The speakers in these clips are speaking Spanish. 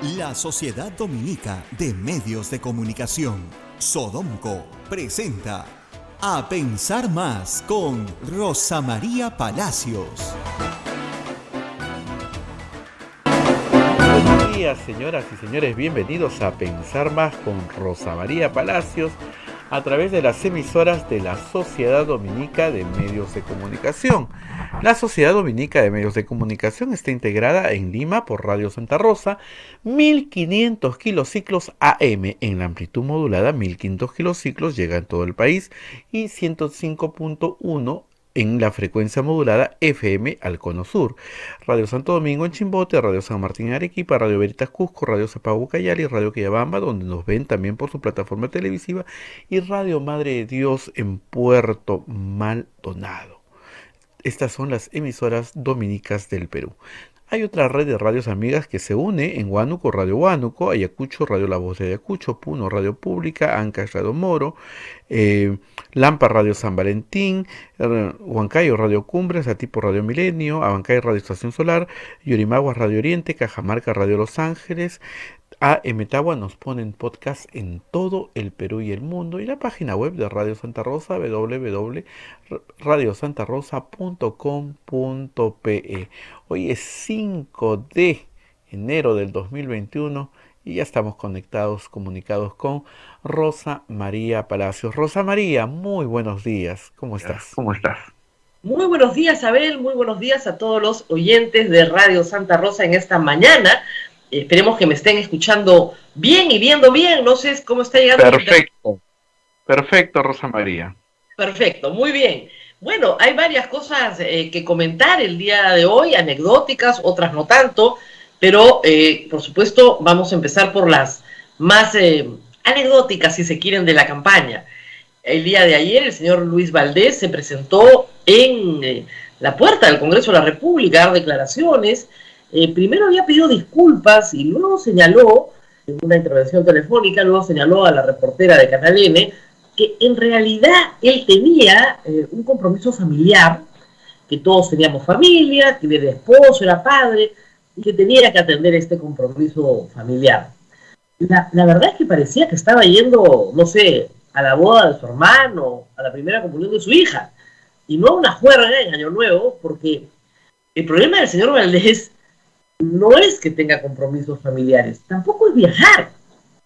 La Sociedad Dominica de Medios de Comunicación, Sodomco, presenta A Pensar Más con Rosa María Palacios. Buenos días, señoras y señores, bienvenidos a Pensar Más con Rosa María Palacios a través de las emisoras de la Sociedad Dominica de Medios de Comunicación. La Sociedad Dominica de Medios de Comunicación está integrada en Lima por Radio Santa Rosa, 1500 kilociclos AM en la amplitud modulada, 1500 kilociclos llega en todo el país, y 105.1 en la frecuencia modulada FM al Cono Sur. Radio Santo Domingo en Chimbote, Radio San Martín en Arequipa, Radio Veritas Cusco, Radio Sapagu Cayali, Radio Quillabamba, donde nos ven también por su plataforma televisiva, y Radio Madre de Dios en Puerto Maldonado. Estas son las emisoras dominicas del Perú. Hay otra red de radios amigas que se une en Huánuco, Radio Huánuco, Ayacucho, Radio La Voz de Ayacucho, Puno, Radio Pública, Ancash, Radio Moro, Lampa, Radio San Valentín, Huancayo, Radio Cumbres, Atipo, Radio Milenio, Abancay, Radio Estación Solar, Yurimaguas, Radio Oriente, Cajamarca, Radio Los Ángeles. A Emetagua nos ponen podcast en todo el Perú y el mundo, y la página web de Radio Santa Rosa, www.radiosantarosa.com.pe. Hoy es 5 de enero del 2021 y ya estamos comunicados con Rosa María Palacios. Rosa María, muy buenos días, ¿cómo estás? Muy buenos días, Abel, muy buenos días a todos los oyentes de Radio Santa Rosa en esta mañana. Esperemos que me estén escuchando bien y viendo bien. No sé cómo está llegando. Perfecto, Rosa María. Perfecto, muy bien. Bueno, hay varias cosas que comentar el día de hoy, anecdóticas, otras no tanto, pero por supuesto vamos a empezar por las más anecdóticas, si se quieren, de la campaña. El día de ayer el señor Luis Valdés se presentó en la puerta del Congreso de la República a dar declaraciones. Primero había pedido disculpas y luego señaló, en una intervención telefónica, a la reportera de Canal N que en realidad él tenía un compromiso familiar, que todos teníamos familia, que era esposo, era padre, y que tenía que atender este compromiso familiar. La verdad es que parecía que estaba yendo, no sé, a la boda de su hermano, a la primera comunión de su hija, y no a una juerga en Año Nuevo, porque el problema del señor Valdés no es que tenga compromisos familiares, tampoco es viajar.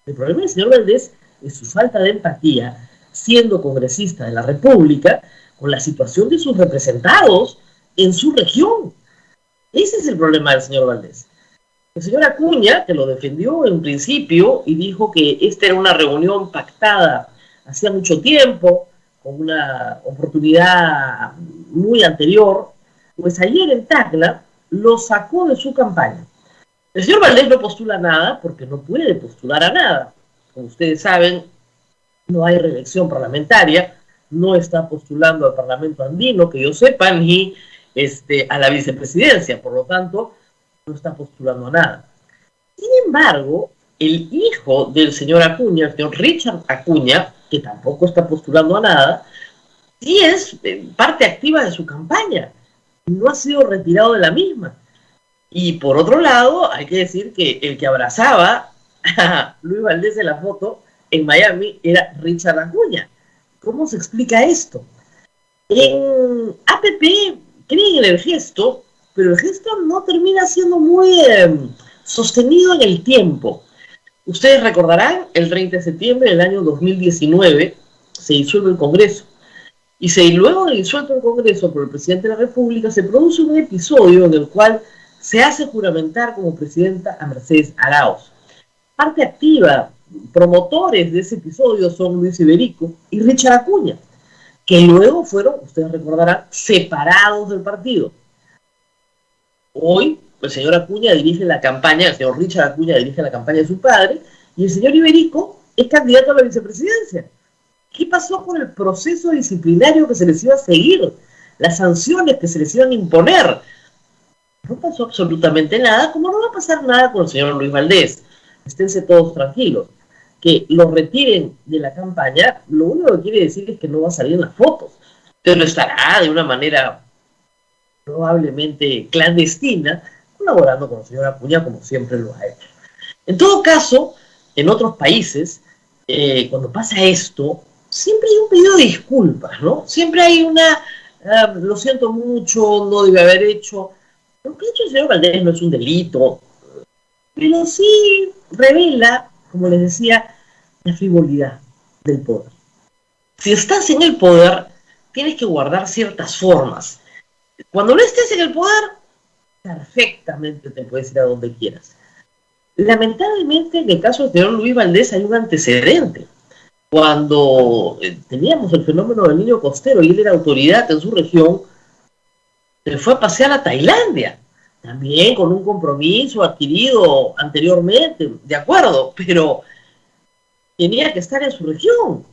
El problema del señor Valdés es su falta de empatía, siendo congresista de la República, con la situación de sus representados en su región. Ese es el problema del señor Valdés. El señor Acuña, que lo defendió en principio y dijo que esta era una reunión pactada hacía mucho tiempo, con una oportunidad muy anterior, pues ayer en Tacna lo sacó de su campaña. El señor Valdés no postula nada porque no puede postular a nada. Como ustedes saben, no hay reelección parlamentaria, no está postulando al Parlamento andino, que yo sepa, ni a la vicepresidencia, por lo tanto, no está postulando a nada. Sin embargo, el hijo del señor Acuña, el señor Richard Acuña, que tampoco está postulando a nada, sí es parte activa de su campaña, no ha sido retirado de la misma. Y por otro lado, hay que decir que el que abrazaba a Luis Valdés en la foto en Miami era Richard Acuña. ¿Cómo se explica esto? En APP creen en el gesto, pero el gesto no termina siendo muy sostenido en el tiempo. Ustedes recordarán, el 30 de septiembre del año 2019 se disuelve el Congreso. Y luego de disuelto el Congreso por el presidente de la República, se produce un episodio en el cual se hace juramentar como presidenta a Mercedes Arauz. Parte activa, promotores de ese episodio son Luis Iberico y Richard Acuña, que luego fueron, ustedes recordarán, separados del partido. Hoy, el señor Acuña dirige la campaña, el señor Richard Acuña dirige la campaña de su padre, y el señor Iberico es candidato a la vicepresidencia. ¿Qué pasó con el proceso disciplinario que se les iba a seguir? Las sanciones que se les iban a imponer. No pasó absolutamente nada, como no va a pasar nada con el señor Luis Valdés. Esténse todos tranquilos. Que lo retiren de la campaña, lo único que quiere decir es que no va a salir en las fotos, pero estará de una manera probablemente clandestina, colaborando con el señor Acuña como siempre lo ha hecho. En todo caso, en otros países, cuando pasa esto, siempre hay un pedido de disculpas, ¿no? Siempre hay lo siento mucho, no debe haber hecho. Lo que ha hecho el señor Valdés no es un delito, pero sí revela, como les decía, la frivolidad del poder. Si estás en el poder, tienes que guardar ciertas formas. Cuando no estés en el poder, perfectamente te puedes ir a donde quieras. Lamentablemente, en el caso del señor Luis Valdés hay un antecedente. Cuando teníamos el fenómeno del niño costero y él era autoridad en su región, se fue a pasear a Tailandia, también con un compromiso adquirido anteriormente, de acuerdo, pero tenía que estar en su región.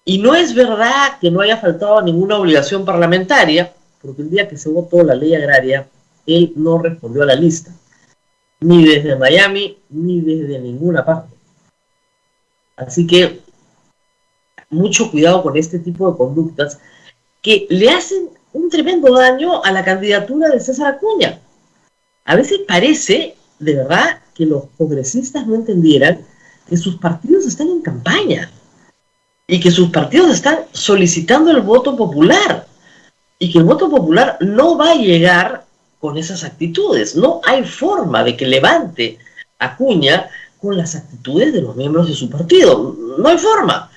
Y no es verdad que no haya faltado ninguna obligación parlamentaria, porque el día que se votó la ley agraria, él no respondió a la lista, ni desde Miami, ni desde ninguna parte. Así que mucho cuidado con este tipo de conductas que le hacen un tremendo daño a la candidatura de César Acuña. A veces parece, de verdad, que los congresistas no entendieran que sus partidos están en campaña y que sus partidos están solicitando el voto popular y que el voto popular no va a llegar con esas actitudes. No hay forma de que levante Acuña con las actitudes de los miembros de su partido. No hay forma.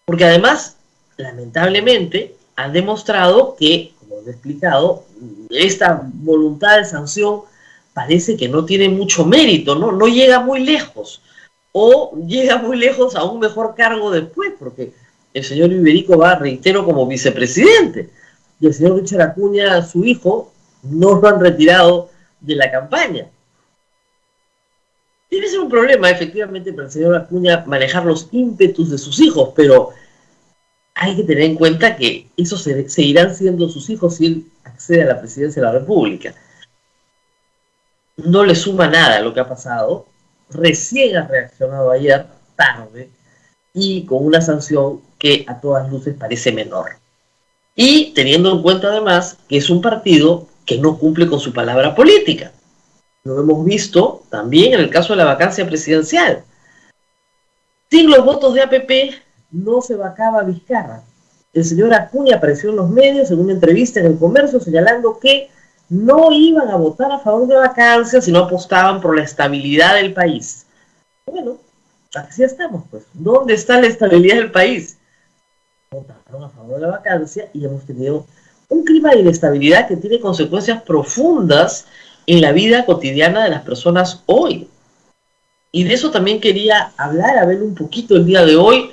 Porque además, lamentablemente, han demostrado que, como he explicado, esta voluntad de sanción parece que no tiene mucho mérito, ¿no? No llega muy lejos. O llega muy lejos a un mejor cargo después, porque el señor Iberico va, reitero, como vicepresidente. Y el señor Richard Acuña, su hijo, no lo han retirado de la campaña. Debe ser un problema, efectivamente, para el señor Acuña manejar los ímpetus de sus hijos, pero hay que tener en cuenta que esos seguirán siendo sus hijos si él accede a la presidencia de la República. No le suma nada lo que ha pasado. Recién ha reaccionado ayer, tarde, y con una sanción que a todas luces parece menor. Y teniendo en cuenta además que es un partido que no cumple con su palabra política. Lo hemos visto también en el caso de la vacancia presidencial. Sin los votos de APP no se vacaba Vizcarra. El señor Acuña apareció en los medios en una entrevista en El Comercio señalando que no iban a votar a favor de la vacancia si no apostaban por la estabilidad del país. Bueno, así estamos, pues. ¿Dónde está la estabilidad del país? Votaron a favor de la vacancia y hemos tenido un clima de inestabilidad que tiene consecuencias profundas en la vida cotidiana de las personas hoy. Y de eso también quería hablar, a ver un poquito el día de hoy.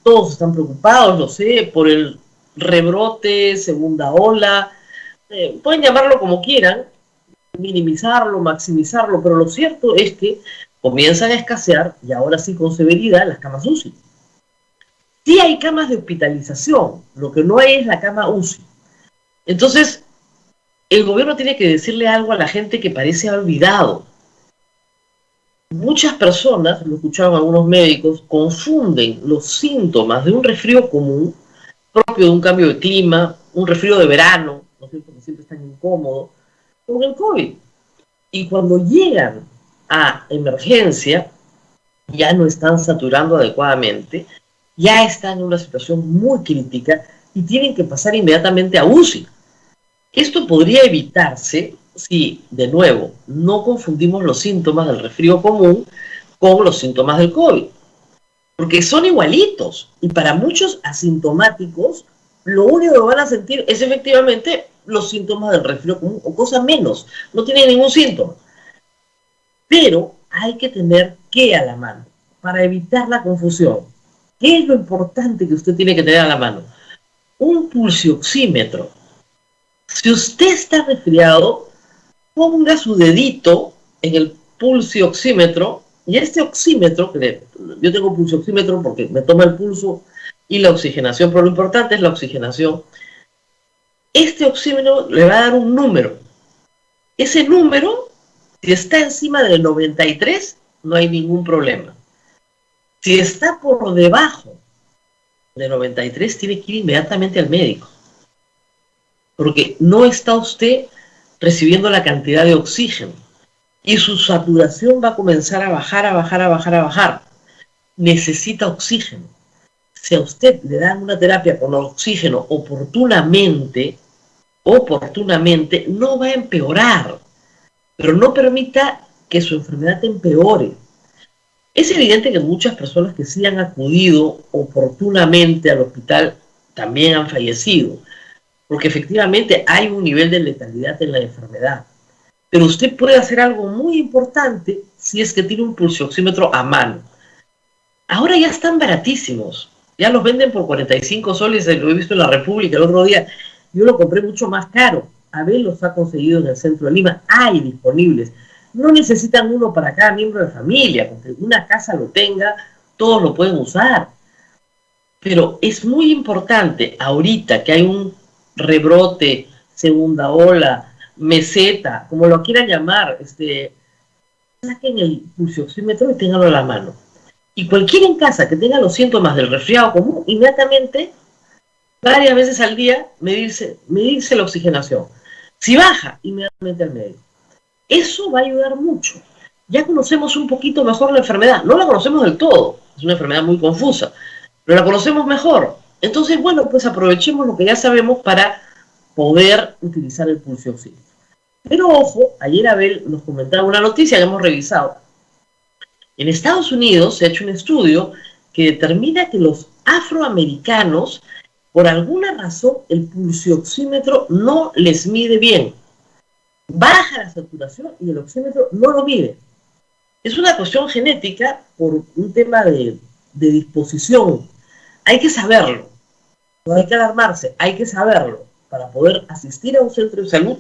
Todos están preocupados, lo sé, por el rebrote, segunda ola. Pueden llamarlo como quieran, minimizarlo, maximizarlo, pero lo cierto es que comienzan a escasear, y ahora sí con severidad, las camas UCI. Sí hay camas de hospitalización, lo que no hay es la cama UCI. Entonces, el gobierno tiene que decirle algo a la gente que parece haber olvidado. Muchas personas, lo escucharon algunos médicos, confunden los síntomas de un resfrío común, propio de un cambio de clima, un resfrío de verano, ¿no es cierto?, que siempre están incómodos, con el COVID. Y cuando llegan a emergencia, ya no están saturando adecuadamente, ya están en una situación muy crítica y tienen que pasar inmediatamente a UCI. Esto podría evitarse si, de nuevo, no confundimos los síntomas del resfrío común con los síntomas del COVID. Porque son igualitos. Y para muchos asintomáticos, lo único que van a sentir es efectivamente los síntomas del resfrío común o cosa menos. No tienen ningún síntoma. Pero hay que tener qué a la mano para evitar la confusión. ¿Qué es lo importante que usted tiene que tener a la mano? Un pulsioxímetro. Si usted está resfriado, ponga su dedito en el pulsioxímetro y este oxímetro, yo tengo pulsioxímetro porque me toma el pulso y la oxigenación, pero lo importante es la oxigenación. Este oxímetro le va a dar un número. Ese número, si está encima del 93, no hay ningún problema. Si está por debajo de 93, tiene que ir inmediatamente al médico. Porque no está usted recibiendo la cantidad de oxígeno. y su saturación va a comenzar a bajar, a bajar, a bajar, a bajar. Necesita oxígeno. Si a usted le dan una terapia con oxígeno oportunamente, no va a empeorar, pero no permita que su enfermedad empeore. Es evidente que muchas personas que sí han acudido oportunamente al hospital también han fallecido, porque efectivamente hay un nivel de letalidad en la enfermedad. Pero usted puede hacer algo muy importante si es que tiene un pulsioxímetro a mano. Ahora ya están baratísimos, ya los venden por 45 soles, lo he visto en la República el otro día. Yo lo compré mucho más caro. Abel los ha conseguido en el centro de Lima, hay disponibles. No necesitan uno para cada miembro de familia, porque una casa lo tenga, todos lo pueden usar. Pero es muy importante ahorita que hay un rebrote, segunda ola, meseta, como lo quieran llamar, saquen el pulsioxímetro y ténganlo a la mano. Y cualquiera en casa que tenga los síntomas del resfriado común, inmediatamente, varias veces al día, medirse la oxigenación. Si baja, inmediatamente al médico. Eso va a ayudar mucho. Ya conocemos un poquito mejor la enfermedad. No la conocemos del todo. Es una enfermedad muy confusa. Pero la conocemos mejor. Entonces, bueno, pues aprovechemos lo que ya sabemos para poder utilizar el pulsioxímetro. Pero ojo, ayer Abel nos comentaba una noticia que hemos revisado. En Estados Unidos se ha hecho un estudio que determina que los afroamericanos, por alguna razón, el pulsioxímetro no les mide bien. Baja la saturación y el oxímetro no lo mide. Es una cuestión genética por un tema de disposición. Hay que saberlo. No hay que alarmarse, hay que saberlo para poder asistir a un centro de salud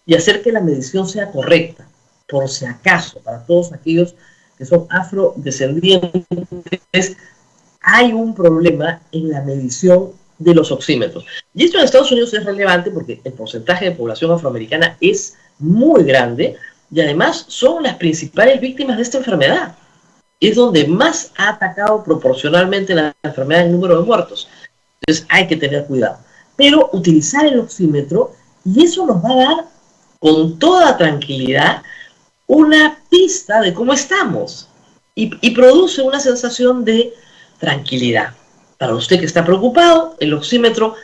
y hacer que la medición sea correcta, por si acaso, para todos aquellos que son afrodescendientes, hay un problema en la medición de los oxímetros. Y esto en Estados Unidos es relevante porque el porcentaje de población afroamericana es muy grande y además son las principales víctimas de esta enfermedad. Es donde más ha atacado proporcionalmente la enfermedad en número de muertos. Entonces hay que tener cuidado. Pero utilizar el oxímetro, y eso nos va a dar con toda tranquilidad una pista de cómo estamos y produce una sensación de tranquilidad. Para usted que está preocupado, el oxímetro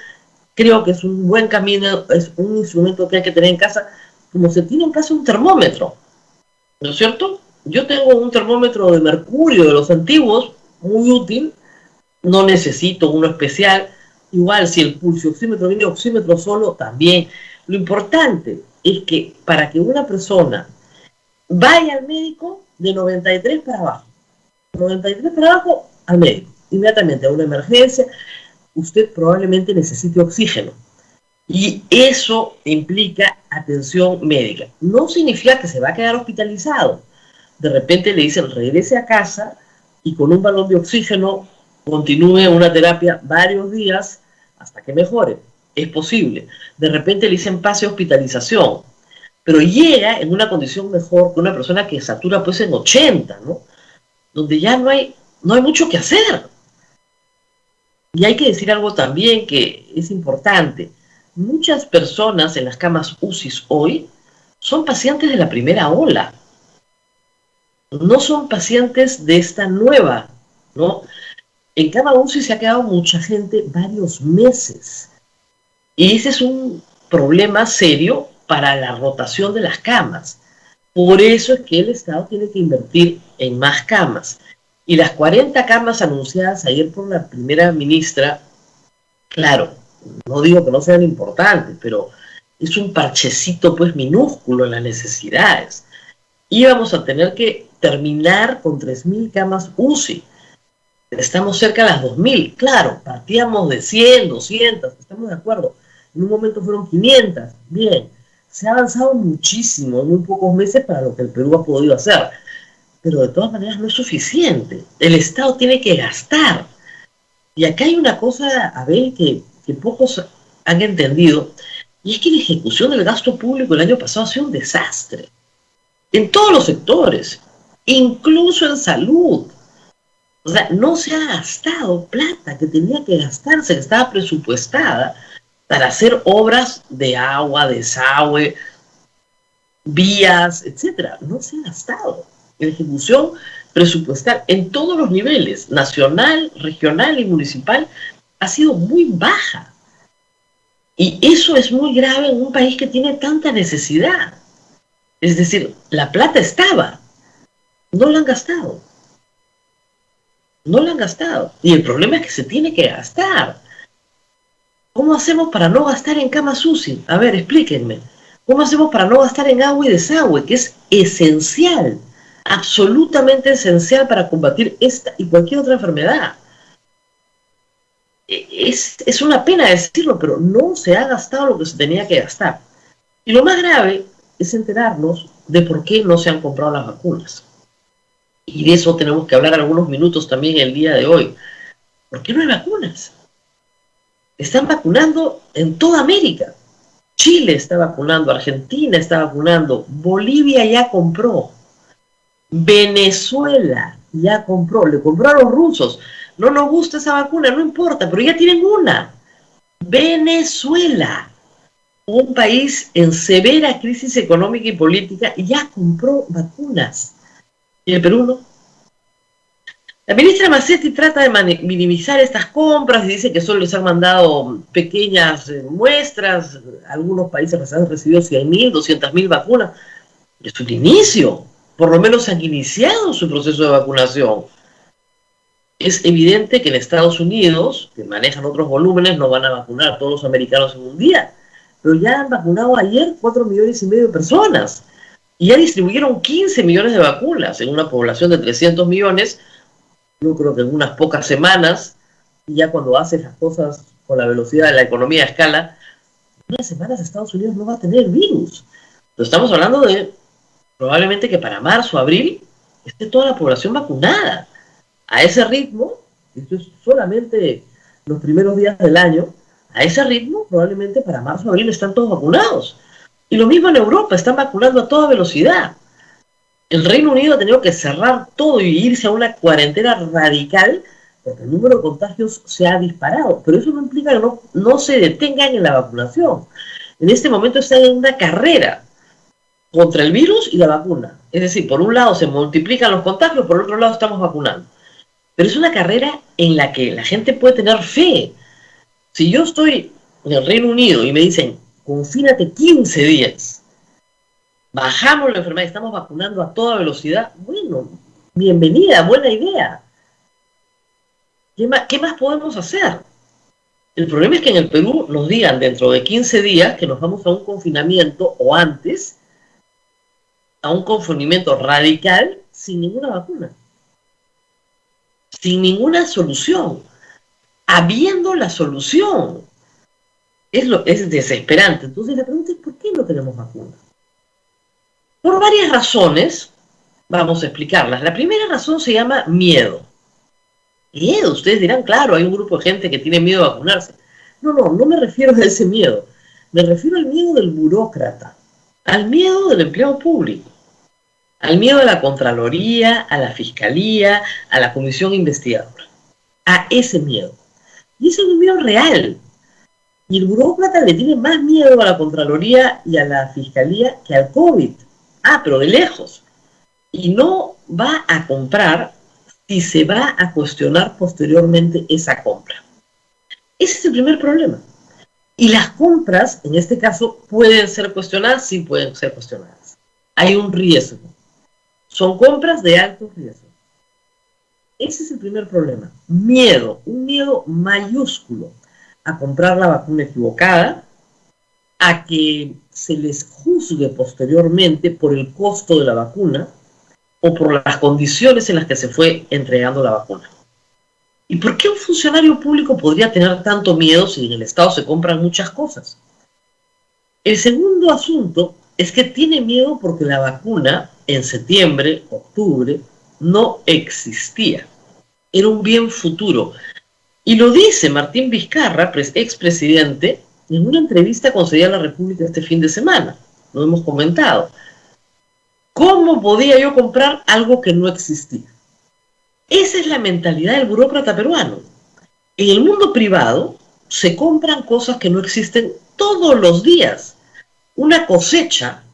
creo que es un buen camino, es un instrumento que hay que tener en casa, como se tiene en casa un termómetro, ¿no es cierto? Yo tengo un termómetro de mercurio de los antiguos, muy útil, no necesito uno especial. Igual, si el pulsioxímetro viene oxímetro solo, también. Lo importante es que para que una persona vaya al médico, de 93 para abajo. 93 para abajo al médico. Inmediatamente a una emergencia, usted probablemente necesite oxígeno. Y eso implica atención médica. No significa que se va a quedar hospitalizado. De repente le dicen, regrese a casa y con un balón de oxígeno continúe una terapia varios días hasta que mejore. Es posible. De repente le dicen, pase hospitalización. Pero llega en una condición mejor que una persona que satura pues en 80, ¿no? Donde ya no hay mucho que hacer. Y hay que decir algo también que es importante. Muchas personas en las camas UCI hoy son pacientes de la primera ola. No son pacientes de esta nueva, ¿no? En cama UCI se ha quedado mucha gente varios meses. Y ese es un problema serio para la rotación de las camas. Por eso es que el Estado tiene que invertir en más camas. Y las 40 camas anunciadas ayer por la primera ministra, claro, no digo que no sean importantes, pero es un parchecito pues minúsculo en las necesidades. Íbamos a tener que terminar con 3.000 camas UCI. Estamos cerca de las 2.000. Claro, partíamos de 100, 200, estamos de acuerdo. En un momento fueron 500. Bien, se ha avanzado muchísimo en muy pocos meses para lo que el Perú ha podido hacer. Pero de todas maneras no es suficiente. El Estado tiene que gastar. Y acá hay una cosa, Abel, que pocos han entendido, y es que la ejecución del gasto público el año pasado ha sido un desastre. En todos los sectores, incluso en salud. O sea, no se ha gastado plata que tenía que gastarse, que estaba presupuestada para hacer obras de agua, desagüe. vías, etcétera. No se ha gastado. La ejecución presupuestal en todos los niveles, nacional, regional y municipal, ha sido muy baja. Y eso es muy grave en un país que tiene tanta necesidad. Es decir, la plata estaba, no la han gastado. No la han gastado. Y el problema es que se tiene que gastar. ¿Cómo hacemos para no gastar en camas UCI? A ver, explíquenme. ¿Cómo hacemos para no gastar en agua y desagüe? Que es esencial, absolutamente esencial para combatir esta y cualquier otra enfermedad. Es una pena decirlo, pero no se ha gastado lo que se tenía que gastar. Y lo más grave es enterarnos de por qué no se han comprado las vacunas. Y de eso tenemos que hablar algunos minutos también el día de hoy. ¿Por qué no hay vacunas? Están vacunando en toda América. Chile está vacunando, Argentina está vacunando, Bolivia ya compró, Venezuela ya compró, le compró a los rusos. No nos gusta esa vacuna, no importa, pero ya tienen una. Venezuela, un país en severa crisis económica y política, ya compró vacunas. ¿Y el Perú no? La ministra Massetti trata de minimizar estas compras y dice que solo les han mandado pequeñas muestras. Algunos países han recibido 100.000, 200.000 vacunas. Es un inicio. Por lo menos han iniciado su proceso de vacunación. Es evidente que en Estados Unidos, que manejan otros volúmenes, no van a vacunar a todos los americanos en un día. Pero ya han vacunado ayer 4,5 millones de personas. Y ya distribuyeron 15 millones de vacunas en una población de 300 millones. Yo creo que en unas pocas semanas, y ya cuando haces las cosas con la velocidad de la economía a escala, en unas semanas Estados Unidos no va a tener el virus. Pero estamos hablando de probablemente que para marzo, abril, esté toda la población vacunada. A ese ritmo, esto es solamente los primeros días del año, a ese ritmo probablemente para marzo, abril están todos vacunados. Y lo mismo en Europa, están vacunando a toda velocidad. El Reino Unido ha tenido que cerrar todo y irse a una cuarentena radical porque el número de contagios se ha disparado. Pero eso no implica que no se detengan en la vacunación. En este momento están en una carrera contra el virus y la vacuna. Es decir, por un lado se multiplican los contagios, por otro lado estamos vacunando. Pero es una carrera en la que la gente puede tener fe. Si yo estoy en el Reino Unido y me dicen, confínate 15 días, bajamos la enfermedad y estamos vacunando a toda velocidad, bueno, bienvenida, buena idea. ¿Qué más podemos hacer? El problema es que en el Perú nos digan dentro de 15 días que nos vamos a un confinamiento o antes, a un confinamiento radical sin ninguna vacuna. Sin ninguna solución. Habiendo la solución. Es desesperante. Entonces la pregunta es, ¿por qué no tenemos vacuna? Por varias razones, vamos a explicarlas. La primera razón se llama miedo. Miedo, ustedes dirán, claro, hay un grupo de gente que tiene miedo a vacunarse. No me refiero a ese miedo. Me refiero al miedo del burócrata, al miedo del empleado público, al miedo a la Contraloría, a la Fiscalía, a la Comisión Investigadora. A ese miedo. Y ese es un miedo real. Y el burócrata le tiene más miedo a la Contraloría y a la Fiscalía que al COVID. Pero de lejos. Y no va a comprar si se va a cuestionar posteriormente esa compra. Ese es el primer problema. Y las compras, en este caso, pueden ser cuestionadas, sí pueden ser cuestionadas. Hay un riesgo. Son compras de alto riesgo. Ese es el primer problema. Miedo, un miedo mayúsculo a comprar la vacuna equivocada, a que se les juzgue posteriormente por el costo de la vacuna o por las condiciones en las que se fue entregando la vacuna. ¿Y por qué un funcionario público podría tener tanto miedo si en el Estado se compran muchas cosas? El segundo asunto es que tiene miedo porque la vacuna en septiembre, octubre, no existía. Era un bien futuro. Y lo dice Martín Vizcarra, expresidente, en una entrevista concedida a la República este fin de semana. Lo hemos comentado. ¿Cómo podía yo comprar algo que no existía? Esa es la mentalidad del burócrata peruano. En el mundo privado se compran cosas que no existen todos los días. Una cosecha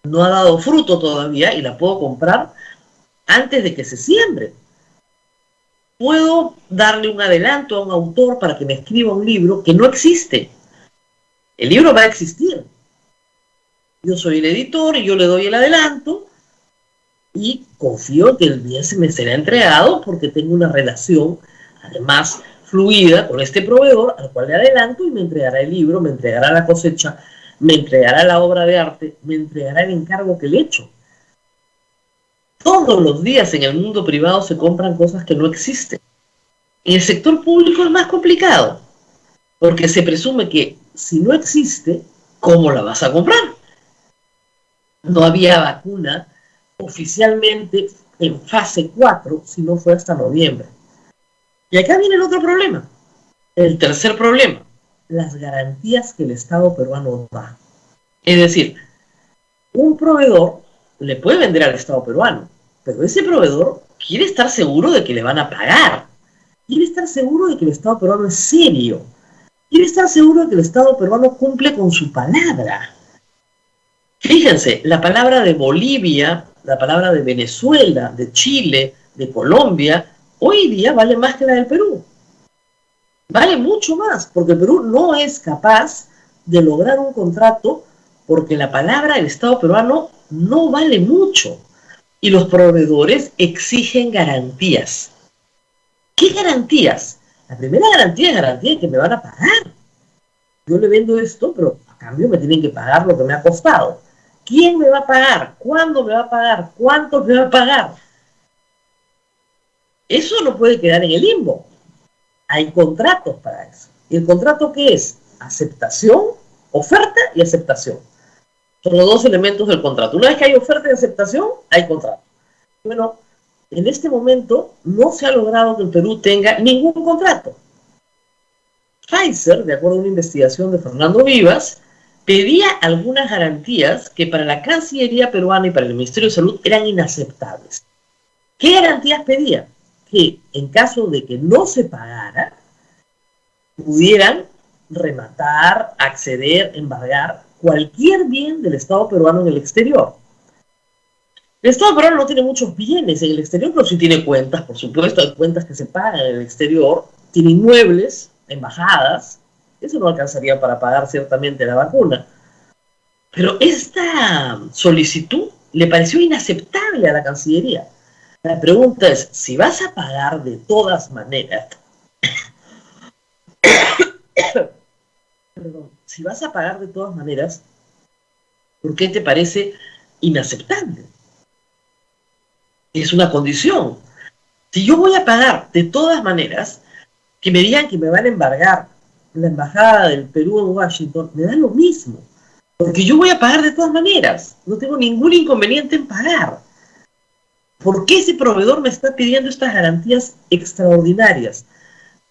no ha dado fruto todavía y la puedo comprar antes de que se siembre. Puedo darle un adelanto a un autor para que me escriba un libro que no existe. El libro va a existir. Yo soy el editor y yo le doy el adelanto y confío en que el bien se me será entregado porque tengo una relación, además, fluida con este proveedor al cual le adelanto y me entregará el libro, me entregará la cosecha, me entregará la obra de arte, me entregará el encargo que le he hecho. Todos los días en el mundo privado se compran cosas que no existen. En el sector público es más complicado, porque se presume que si no existe, ¿cómo la vas a comprar? No había vacuna oficialmente en fase 4 si no fue hasta noviembre. Y acá viene el otro problema, el tercer problema, las garantías que el Estado peruano da. Es decir, un proveedor le puede vender al Estado peruano, pero ese proveedor quiere estar seguro de que le van a pagar, quiere estar seguro de que el Estado peruano es serio, quiere estar seguro de que el Estado peruano cumple con su palabra. Fíjense, la palabra de Bolivia, la palabra de Venezuela, de Chile, de Colombia, hoy día vale más que la del Perú. Vale mucho más, porque el Perú no es capaz de lograr un contrato porque la palabra del Estado peruano no vale mucho. Y los proveedores exigen garantías. ¿Qué garantías? La primera garantía es garantía de que me van a pagar. Yo le vendo esto, pero a cambio me tienen que pagar lo que me ha costado. ¿Quién me va a pagar? ¿Cuándo me va a pagar? ¿Cuánto me va a pagar? Eso no puede quedar en el limbo. Hay contratos para eso. ¿Y el contrato qué es? Aceptación, oferta y aceptación. Son los dos elementos del contrato. Una vez que hay oferta y aceptación, hay contrato. Bueno, en este momento no se ha logrado que el Perú tenga ningún contrato. Pfizer, de acuerdo a una investigación de Fernando Vivas, pedía algunas garantías que para la Cancillería peruana y para el Ministerio de Salud eran inaceptables. ¿Qué garantías pedía? Que en caso de que no se pagara, pudieran rematar, acceder, embargar cualquier bien del Estado peruano en el exterior. El Estado peruano no tiene muchos bienes en el exterior, pero sí tiene cuentas, por supuesto, hay cuentas que se pagan en el exterior, tiene inmuebles, embajadas, eso no alcanzaría para pagar ciertamente la vacuna. Pero esta solicitud le pareció inaceptable a la Cancillería. La pregunta es, si vas a pagar de todas maneras, si vas a pagar de todas maneras, ¿por qué te parece inaceptable? Es una condición. Si yo voy a pagar de todas maneras, que me digan que me van a embargar la embajada del Perú en Washington, me da lo mismo. Porque yo voy a pagar de todas maneras. No tengo ningún inconveniente en pagar. ¿Por qué ese proveedor me está pidiendo estas garantías extraordinarias?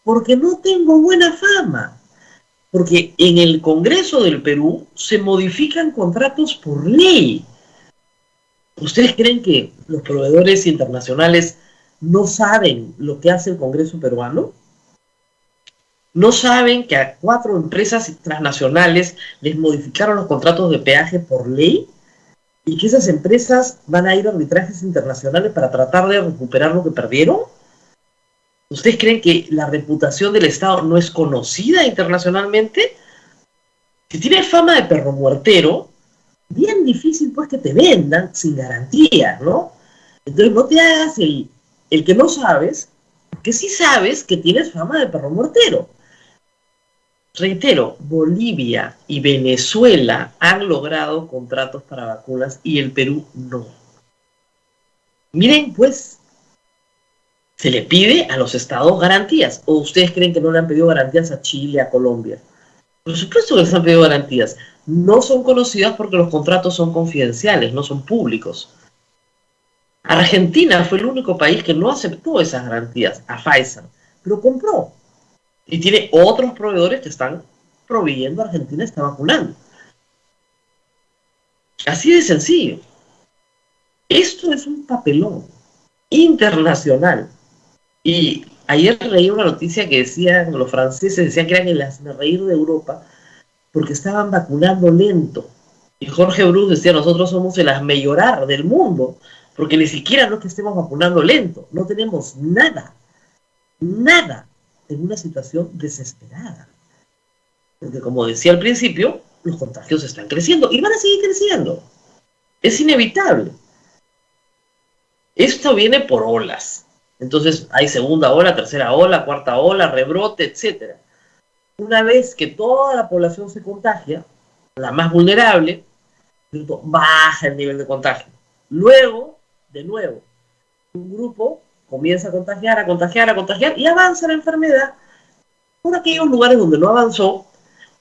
Porque no tengo buena fama. Porque en el Congreso del Perú se modifican contratos por ley. ¿Ustedes creen que los proveedores internacionales no saben lo que hace el Congreso peruano? ¿No saben que a 4 empresas transnacionales les modificaron los contratos de peaje por ley? ¿Y que esas empresas van a ir a arbitrajes internacionales para tratar de recuperar lo que perdieron? ¿Ustedes creen que la reputación del Estado no es conocida internacionalmente? Si tienes fama de perro muertero, bien difícil pues que te vendan sin garantía, ¿no? Entonces no te hagas el que no sabes, porque sí sabes que tienes fama de perro muertero. Reitero, Bolivia y Venezuela han logrado contratos para vacunas y el Perú no. Miren, pues, se le pide a los estados garantías. ¿O ustedes creen que no le han pedido garantías a Chile, a Colombia? Por supuesto que les han pedido garantías. No son conocidas porque los contratos son confidenciales, no son públicos. Argentina fue el único país que no aceptó esas garantías a Pfizer, pero compró. Y tiene otros proveedores que están proveyendo a Argentina, está vacunando. Así de sencillo. Esto es un papelón internacional. Y ayer leí una noticia que decían, los franceses decían que eran el hazmerreír de Europa porque estaban vacunando lento. Y Jorge Bruce decía, nosotros somos el hazmellorar del mundo, porque ni siquiera no es que estemos vacunando lento, no tenemos nada, nada, en una situación desesperada. Porque como decía al principio, los contagios están creciendo y van a seguir creciendo. Es inevitable. Esto viene por olas. Entonces hay segunda ola, tercera ola, cuarta ola, rebrote, etc. Una vez que toda la población se contagia, la más vulnerable, baja el nivel de contagio. Luego, de nuevo, un grupo comienza a contagiar, a contagiar, a contagiar y avanza la enfermedad por aquellos lugares donde no avanzó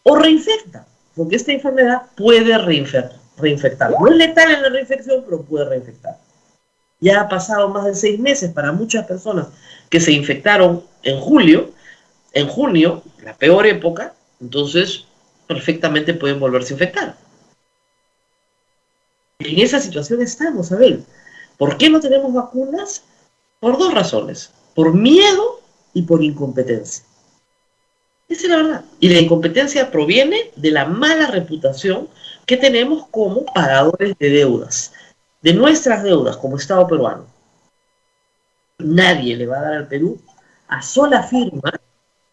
o reinfecta, porque esta enfermedad puede reinfectar. No es letal en la reinfección, pero puede reinfectar. Ya ha pasado más de 6 meses para muchas personas que se infectaron en julio, en junio, la peor época, entonces perfectamente pueden volverse a infectar. En esa situación estamos, a ver. ¿Por qué no tenemos vacunas? Por 2 razones. Por miedo y por incompetencia. Esa es la verdad. Y la incompetencia proviene de la mala reputación que tenemos como pagadores de deudas. De nuestras deudas como Estado peruano. Nadie le va a dar al Perú a sola firma,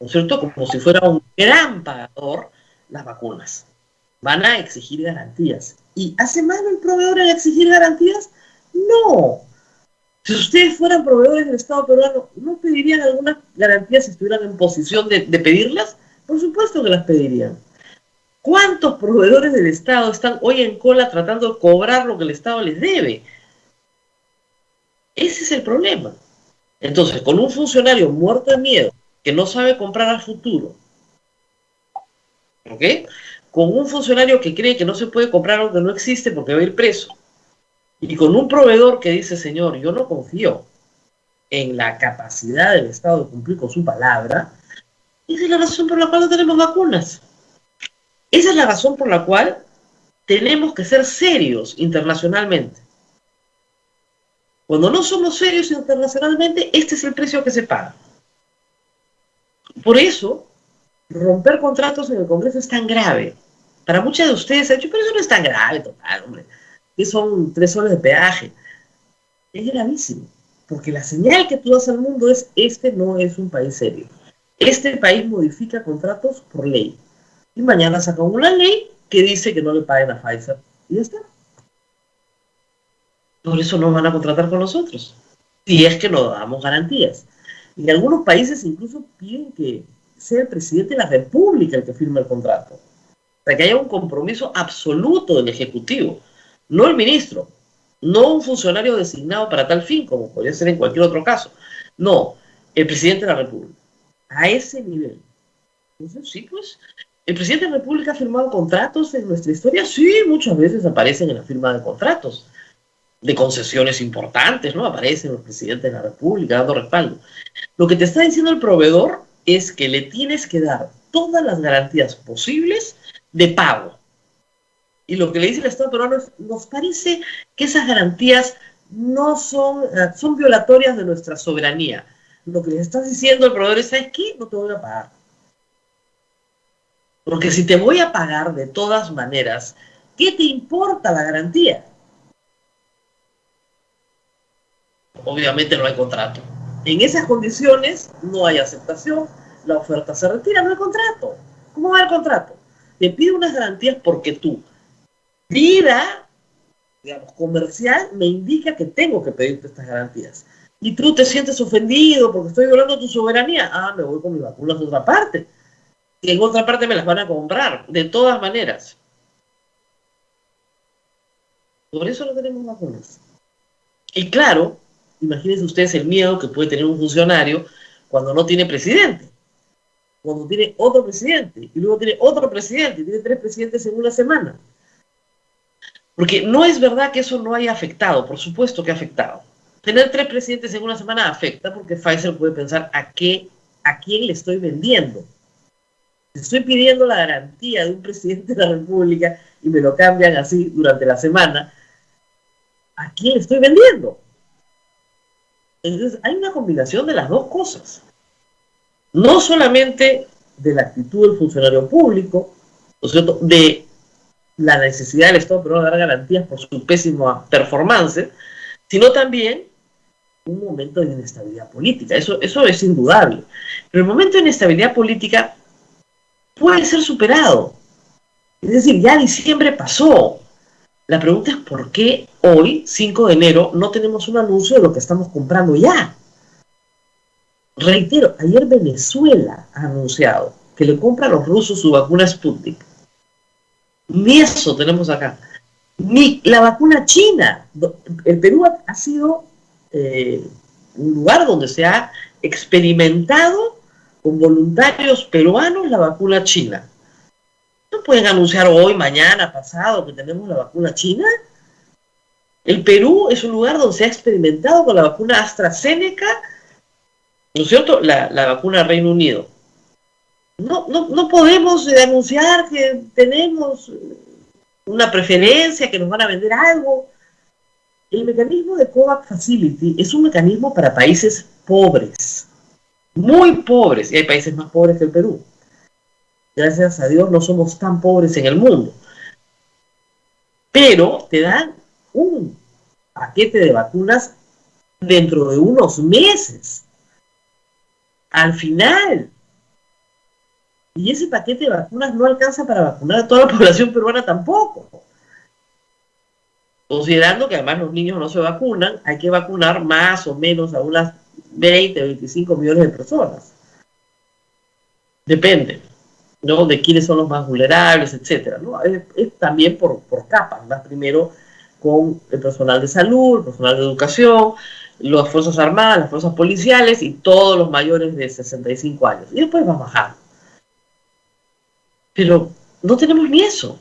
¿no es cierto?, como si fuera un gran pagador, las vacunas. Van a exigir garantías. ¿Y hace mal el proveedor en exigir garantías? No. Si ustedes fueran proveedores del Estado peruano, ¿no pedirían algunas garantías si estuvieran en posición de pedirlas? Por supuesto que las pedirían. ¿Cuántos proveedores del Estado están hoy en cola tratando de cobrar lo que el Estado les debe? Ese es el problema. Entonces, con un funcionario muerto de miedo, que no sabe comprar al futuro, ¿ok?, con un funcionario que cree que no se puede comprar algo que no existe porque va a ir preso, y con un proveedor que dice, señor, yo no confío en la capacidad del Estado de cumplir con su palabra, esa es la razón por la cual no tenemos vacunas. Esa es la razón por la cual tenemos que ser serios internacionalmente. Cuando no somos serios internacionalmente, este es el precio que se paga. Por eso, romper contratos en el Congreso es tan grave. Para muchas de ustedes, han dicho, pero eso no es tan grave, total, hombre. Que son 3 soles de peaje. Es gravísimo. Porque la señal que tú das al mundo es, este no es un país serio. Este país modifica contratos por ley. Y mañana saca una ley que dice que no le paguen a Pfizer. Y ya está. Por eso no van a contratar con nosotros. Si es que no damos garantías. Y algunos países incluso piden que sea el presidente de la República el que firme el contrato. O sea, que haya un compromiso absoluto del Ejecutivo. No el ministro. No un funcionario designado para tal fin, como podría ser en cualquier otro caso. No, el presidente de la República. A ese nivel. Entonces, sí, pues, ¿el presidente de la República ha firmado contratos en nuestra historia? Sí, muchas veces aparecen en la firma de contratos. De concesiones importantes, ¿no? Aparecen los presidentes de la República dando respaldo. Lo que te está diciendo el proveedor es que le tienes que dar todas las garantías posibles de pago. Y lo que le dice el Estado peruano es, nos parece que esas garantías no son violatorias de nuestra soberanía. Lo que le estás diciendo al proveedor es, ¿sabes qué? No te voy a pagar. Porque si te voy a pagar de todas maneras, ¿qué te importa la garantía? Obviamente no hay contrato. En esas condiciones no hay aceptación, la oferta se retira, no hay contrato. ¿Cómo va el contrato? Te pide unas garantías porque tu vida, digamos, comercial me indica que tengo que pedirte estas garantías. Y tú te sientes ofendido porque estoy violando tu soberanía. Ah, me voy con mis vacunas a otra parte. Y en otra parte me las van a comprar, de todas maneras. Por eso no tenemos vacunas. Y claro, imagínense ustedes el miedo que puede tener un funcionario cuando no tiene presidente. Cuando tiene otro presidente, y luego tiene otro presidente, y tiene 3 presidentes en una semana. Porque no es verdad que eso no haya afectado, por supuesto que ha afectado. Tener 3 presidentes en una semana afecta porque Pfizer puede pensar a quién le estoy vendiendo. Si estoy pidiendo la garantía de un presidente de la República y me lo cambian así durante la semana, ¿a quién le estoy vendiendo? Entonces hay una combinación de las dos cosas. No solamente de la actitud del funcionario público, ¿no es cierto?, de la necesidad del Estado peruano de dar garantías por su pésima performance, sino también un momento de inestabilidad política. Eso es indudable. Pero el momento de inestabilidad política puede ser superado. Es decir, ya diciembre pasó. La pregunta es por qué hoy, 5 de enero, no tenemos un anuncio de lo que estamos comprando ya. Reitero, ayer Venezuela ha anunciado que le compra a los rusos su vacuna Sputnik. Ni eso tenemos acá. Ni la vacuna china. El Perú ha sido un lugar donde se ha experimentado con voluntarios peruanos la vacuna china. ¿No pueden anunciar hoy, mañana, pasado que tenemos la vacuna china? El Perú es un lugar donde se ha experimentado con la vacuna AstraZeneca, ¿no es cierto? La vacuna Reino Unido. No podemos anunciar que tenemos una preferencia, que nos van a vender algo. El mecanismo de COVAX Facility es un mecanismo para países pobres, muy pobres, y hay países más pobres que el Perú. Gracias a Dios no somos tan pobres en el mundo. Pero te dan un paquete de vacunas dentro de unos meses. Al final. Y ese paquete de vacunas no alcanza para vacunar a toda la población peruana tampoco. Considerando que además los niños no se vacunan, hay que vacunar más o menos a unas 20, 25 millones de personas. Depende, ¿no?, de quiénes son los más vulnerables, etcétera, ¿no? Es también por capas, más primero con el personal de salud, el personal de educación, las Fuerzas Armadas, las fuerzas policiales y todos los mayores de 65 años. Y después va a bajar. Pero no tenemos ni eso.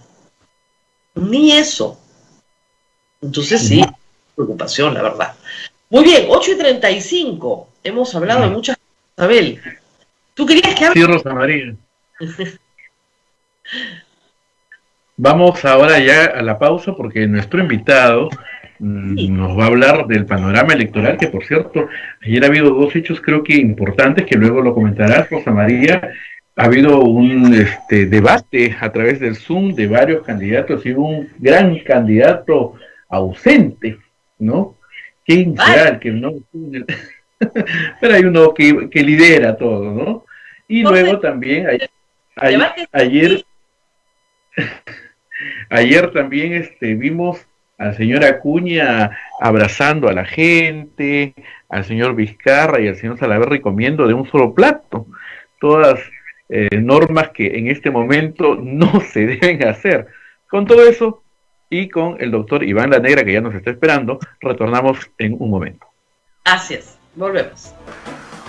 Ni eso. Entonces sí, preocupación, la verdad. Muy bien, 8:35. Hemos hablado de muchas cosas, Abel. ¿Tú querías que hable? Sí, Rosa María. Vamos ahora ya a la pausa porque nuestro invitado nos va a hablar del panorama electoral, que por cierto, ayer ha habido 2 hechos creo que importantes, que luego lo comentarás, Rosa María. Ha habido un debate a través del Zoom de varios candidatos y un gran candidato ausente, ¿no? ¿Quién será el que no? Pero hay uno que lidera todo, ¿no? Y luego también ayer también vimos al señor Acuña abrazando a la gente, al señor Vizcarra y al señor Salaverry comiendo de un solo plato. Todas normas que en este momento no se deben hacer. Con todo eso y con el doctor Iván La Negra, que ya nos está esperando, retornamos en un momento. Así es, volvemos.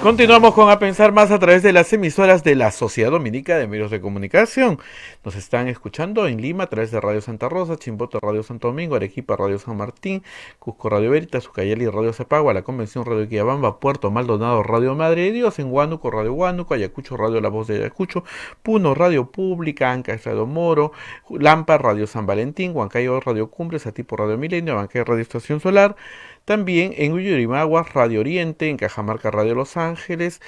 Continuamos con A Pensar Más a través de las emisoras de la Sociedad Dominica de Medios de Comunicación. Nos están escuchando en Lima a través de Radio Santa Rosa, Chimbote Radio Santo Domingo, Arequipa Radio San Martín, Cusco Radio Veritas, Ucayali Radio Cepagua, La Convención Radio Quillabamba, Puerto Maldonado Radio Madre de Dios, en Huánuco Radio Huánuco, Ayacucho Radio La Voz de Ayacucho, Puno Radio Pública, Ancash Radio Moro, Lampa Radio San Valentín, Huancayo Radio Cumbres, Atipo Radio Milenio, Abancay Radio Estación Solar. También en Uyurimaguas, Radio Oriente, en Cajamarca, Radio Los Ángeles,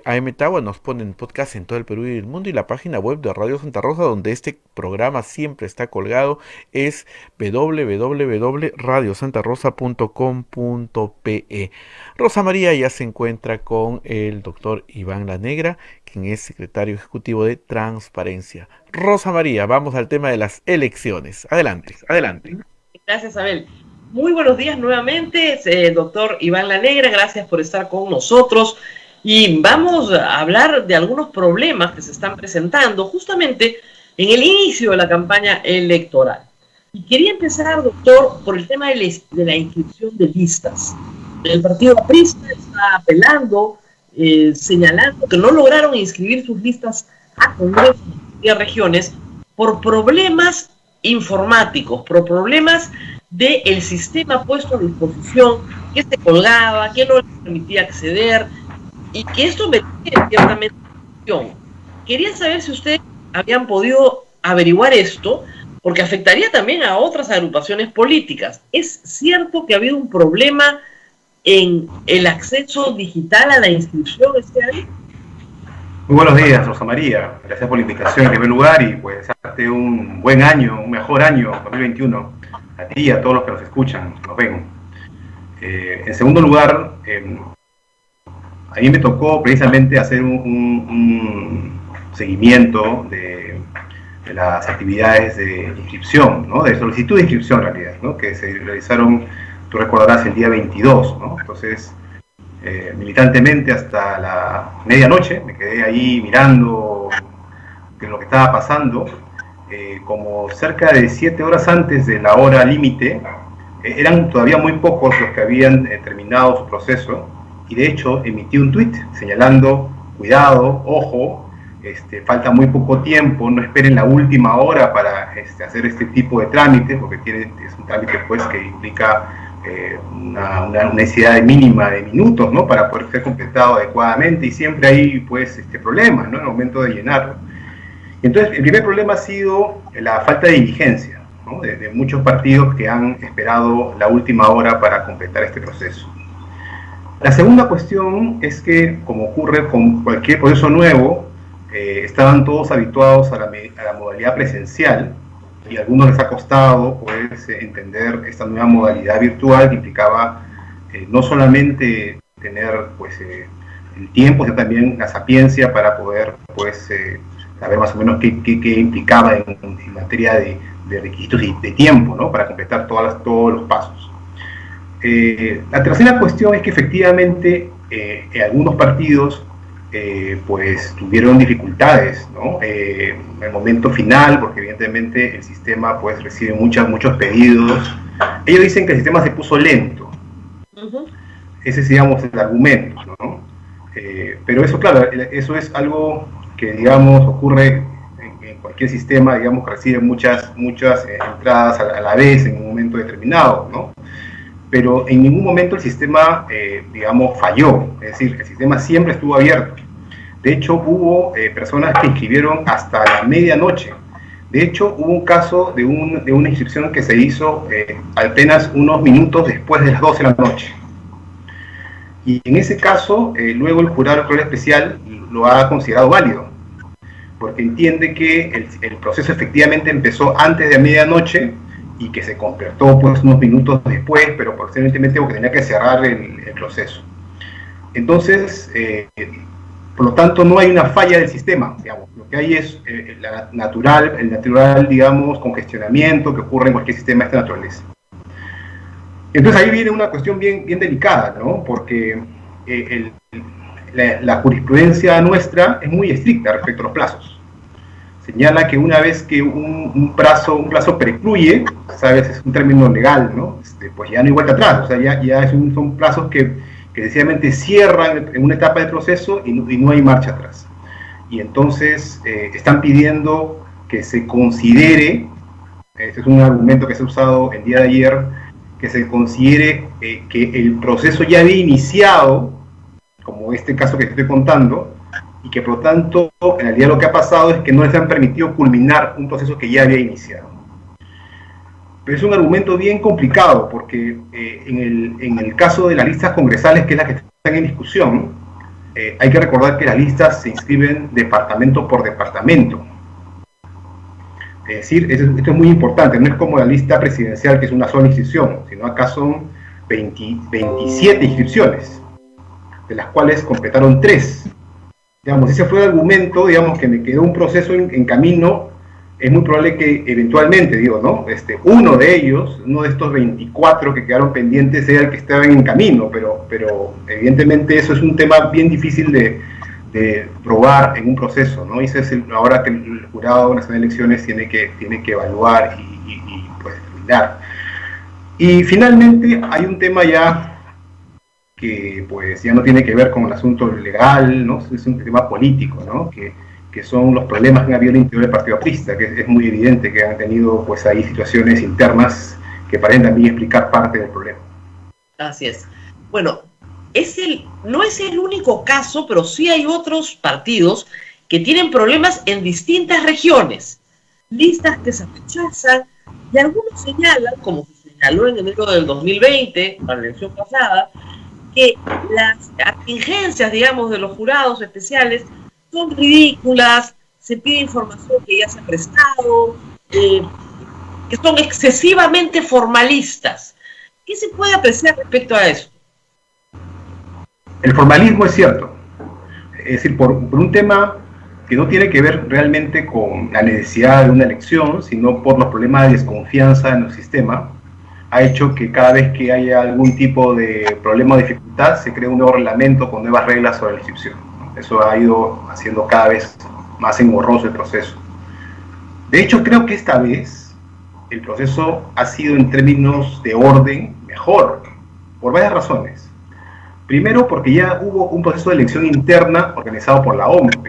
AM Tagua nos ponen podcast en todo el Perú y el mundo, y la página web de Radio Santa Rosa, donde este programa siempre está colgado, es www.radiosantarosa.com.pe. Rosa María ya se encuentra con el doctor Iván La Negra, quien es secretario ejecutivo de Transparencia. Rosa María, vamos al tema de las elecciones. Adelante. Gracias, Abel. Muy buenos días nuevamente, doctor Iván La Negra, gracias por estar con nosotros y vamos a hablar de algunos problemas que se están presentando justamente en el inicio de la campaña electoral. Y quería empezar, doctor, por el tema de la inscripción de listas. El partido aprista está apelando, señalando que no lograron inscribir sus listas a congresos y a regiones por problemas informáticos, por problemas del sistema puesto a disposición, que se colgaba, que no les permitía acceder, y que esto merecía ciertamente atención. Quería saber si ustedes habían podido averiguar esto, porque afectaría también a otras agrupaciones políticas. ¿Es cierto que ha habido un problema en el acceso digital a la inscripción este año? Muy buenos días, Rosa María. Gracias por la invitación en primer lugar y pues desearte un buen año, un mejor año 2021 a ti y a todos los que nos escuchan, nos ven. En segundo lugar, a mí me tocó precisamente hacer un seguimiento de las actividades de inscripción, ¿no? De solicitud de inscripción en realidad, ¿no? Que se realizaron, tú recordarás, el día 22, ¿no? Entonces, militantemente hasta la medianoche, me quedé ahí mirando lo que estaba pasando, como cerca de 7 horas antes de la hora límite, eran todavía muy pocos los que habían terminado su proceso, y de hecho emití un tuit señalando, cuidado, ojo, falta muy poco tiempo, no esperen la última hora para hacer este tipo de trámites, porque es un trámite pues que implica una necesidad mínima de minutos, ¿no? Para poder ser completado adecuadamente, y siempre hay pues problemas, ¿no? En el momento de llenarlo. Entonces, el primer problema ha sido la falta de diligencia, ¿no? de muchos partidos que han esperado la última hora para completar este proceso. La segunda cuestión es que, como ocurre con cualquier proceso nuevo, estaban todos habituados a la modalidad presencial, y a algunos les ha costado pues, entender esta nueva modalidad virtual que implicaba no solamente tener pues, el tiempo, sino también la sapiencia para poder pues, saber más o menos qué implicaba en materia de requisitos y de tiempo, ¿no? Para completar todos los pasos. La tercera cuestión es que efectivamente algunos partidos pues tuvieron dificultades, ¿no? En el momento final, porque evidentemente el sistema pues recibe muchos pedidos. Ellos dicen que el sistema se puso lento. Ese es, digamos, el argumento, ¿no? Pero eso, claro, eso es algo que, digamos, ocurre en cualquier sistema, digamos, que recibe muchas entradas a la vez en un momento determinado, ¿no? Pero en ningún momento el sistema, digamos, falló. Es decir, el sistema siempre estuvo abierto. De hecho, hubo personas que inscribieron hasta la medianoche. De hecho, hubo un caso de una inscripción que se hizo apenas unos minutos después de las 12 de la noche. Y en ese caso, luego el jurado electoral especial lo ha considerado válido, porque entiende que el proceso efectivamente empezó antes de medianoche y que se completó pues unos minutos después, pero posteriormente porque tenía que cerrar el proceso. Entonces, por lo tanto, no hay una falla del sistema, digamos. Lo que hay es el natural, digamos, congestionamiento que ocurre en cualquier sistema de esta naturaleza. Entonces ahí viene una cuestión bien delicada, ¿no? Porque la jurisprudencia nuestra es muy estricta respecto a los plazos. Señala que una vez que un plazo precluye, sabes, es un término legal, ¿no? Pues ya no hay vuelta atrás, o sea, ya son plazos que sencillamente cierran en una etapa del proceso y no hay marcha atrás. Y entonces están pidiendo que se considere, este es un argumento que se ha usado el día de ayer, que se considere que el proceso ya había iniciado, como este caso que te estoy contando, y que por lo tanto, en realidad lo que ha pasado es que no les han permitido culminar un proceso que ya había iniciado. Pero es un argumento bien complicado, porque en el caso de las listas congresales, que es la que están en discusión, hay que recordar que las listas se inscriben departamento por departamento. Es decir, esto es muy importante, no es como la lista presidencial, que es una sola inscripción, sino acá son 27 inscripciones, de las cuales completaron 3. Digamos, ese fue el argumento, digamos, que me quedó un proceso en camino. Es muy probable que eventualmente, digo, ¿no? Uno de estos 24 que quedaron pendientes sea el que estaba en camino, pero evidentemente eso es un tema bien difícil de probar en un proceso, ¿no? Y ese es ahora que el Jurado Nacional de Elecciones tiene que evaluar y pues determinar. Y finalmente hay un tema ya que pues ya no tiene que ver con el asunto legal, ¿no? Es un tema político, ¿no? Que son los problemas que han habido en el interior del Partido Aprista, que es muy evidente que han tenido pues ahí situaciones internas que parecen también explicar parte del problema. Así es. Bueno, no es el único caso, pero sí hay otros partidos que tienen problemas en distintas regiones, listas que se rechazan, y algunos señalan, como se señaló en enero del 2020, para la elección pasada, que las contingencias, digamos, de los jurados especiales son ridículas, se pide información que ya se ha prestado, que son excesivamente formalistas. ¿Qué se puede apreciar respecto a eso? El formalismo es cierto. Es decir, por un tema que no tiene que ver realmente con la necesidad de una elección, sino por los problemas de desconfianza en el sistema, ha hecho que cada vez que haya algún tipo de problema o dificultad, se cree un nuevo reglamento con nuevas reglas sobre la inscripción. Eso ha ido haciendo cada vez más engorroso el proceso. De hecho, creo que esta vez el proceso ha sido en términos de orden mejor, por varias razones. Primero, porque ya hubo un proceso de elección interna organizado por la OMP.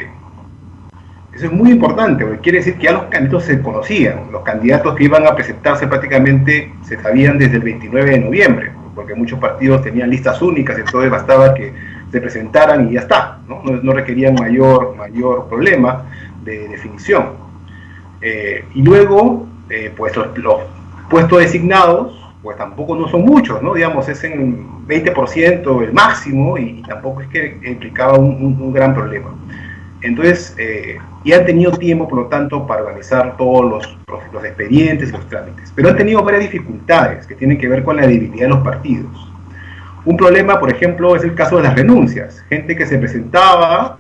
Eso es muy importante, porque quiere decir que ya los candidatos se conocían. Los candidatos que iban a presentarse prácticamente se sabían desde el 29 de noviembre, porque muchos partidos tenían listas únicas, entonces bastaba que se presentaran y ya está, no requerían mayor problema de definición. Y luego, pues los puestos designados, pues tampoco no son muchos, ¿no? Digamos, es en 20% el máximo y tampoco es que implicaba un gran problema. Entonces, ya han tenido tiempo, por lo tanto, para organizar todos los expedientes y los trámites. Pero han tenido varias dificultades que tienen que ver con la debilidad de los partidos. Un problema, por ejemplo, es el caso de las renuncias. Gente que se presentaba,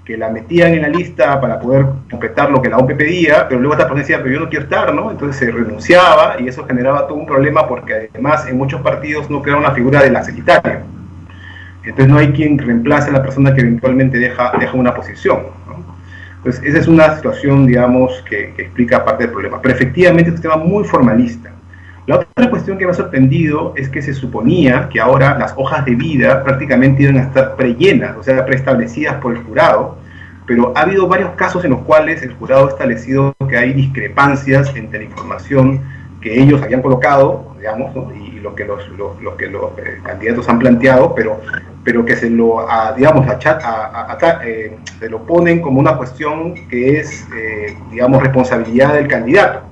que la metían en la lista para poder completar lo que la OMP pedía, pero luego esta persona decía, pero yo no quiero estar, ¿no? Entonces se renunciaba y eso generaba todo un problema porque además en muchos partidos no crearon la figura de la secretaria. Entonces no hay quien reemplace a la persona que eventualmente deja una posición, ¿no? Entonces esa es una situación, digamos, que explica parte del problema. Pero efectivamente es un tema muy formalista. La otra cuestión que me ha sorprendido es que se suponía que ahora las hojas de vida prácticamente iban a estar prellenas, o sea, preestablecidas por el jurado, pero ha habido varios casos en los cuales el jurado ha establecido que hay discrepancias entre la información que ellos habían colocado, digamos, ¿no? y lo que los candidatos han planteado, pero que se lo, digamos, se lo ponen como una cuestión que es, digamos, responsabilidad del candidato,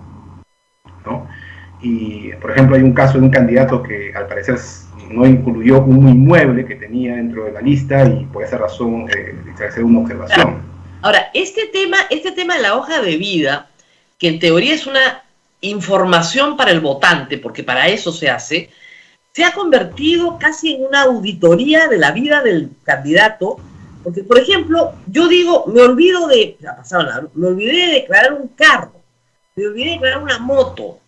¿no? Y, por ejemplo, hay un caso de un candidato que al parecer no incluyó un inmueble que tenía dentro de la lista y por esa razón hacer una observación. Ahora, este tema de la hoja de vida, que en teoría es una información para el votante, porque para eso se hace, se ha convertido casi en una auditoría de la vida del candidato, porque, por ejemplo, yo digo, me olvidé de declarar un carro, me olvidé de declarar una moto.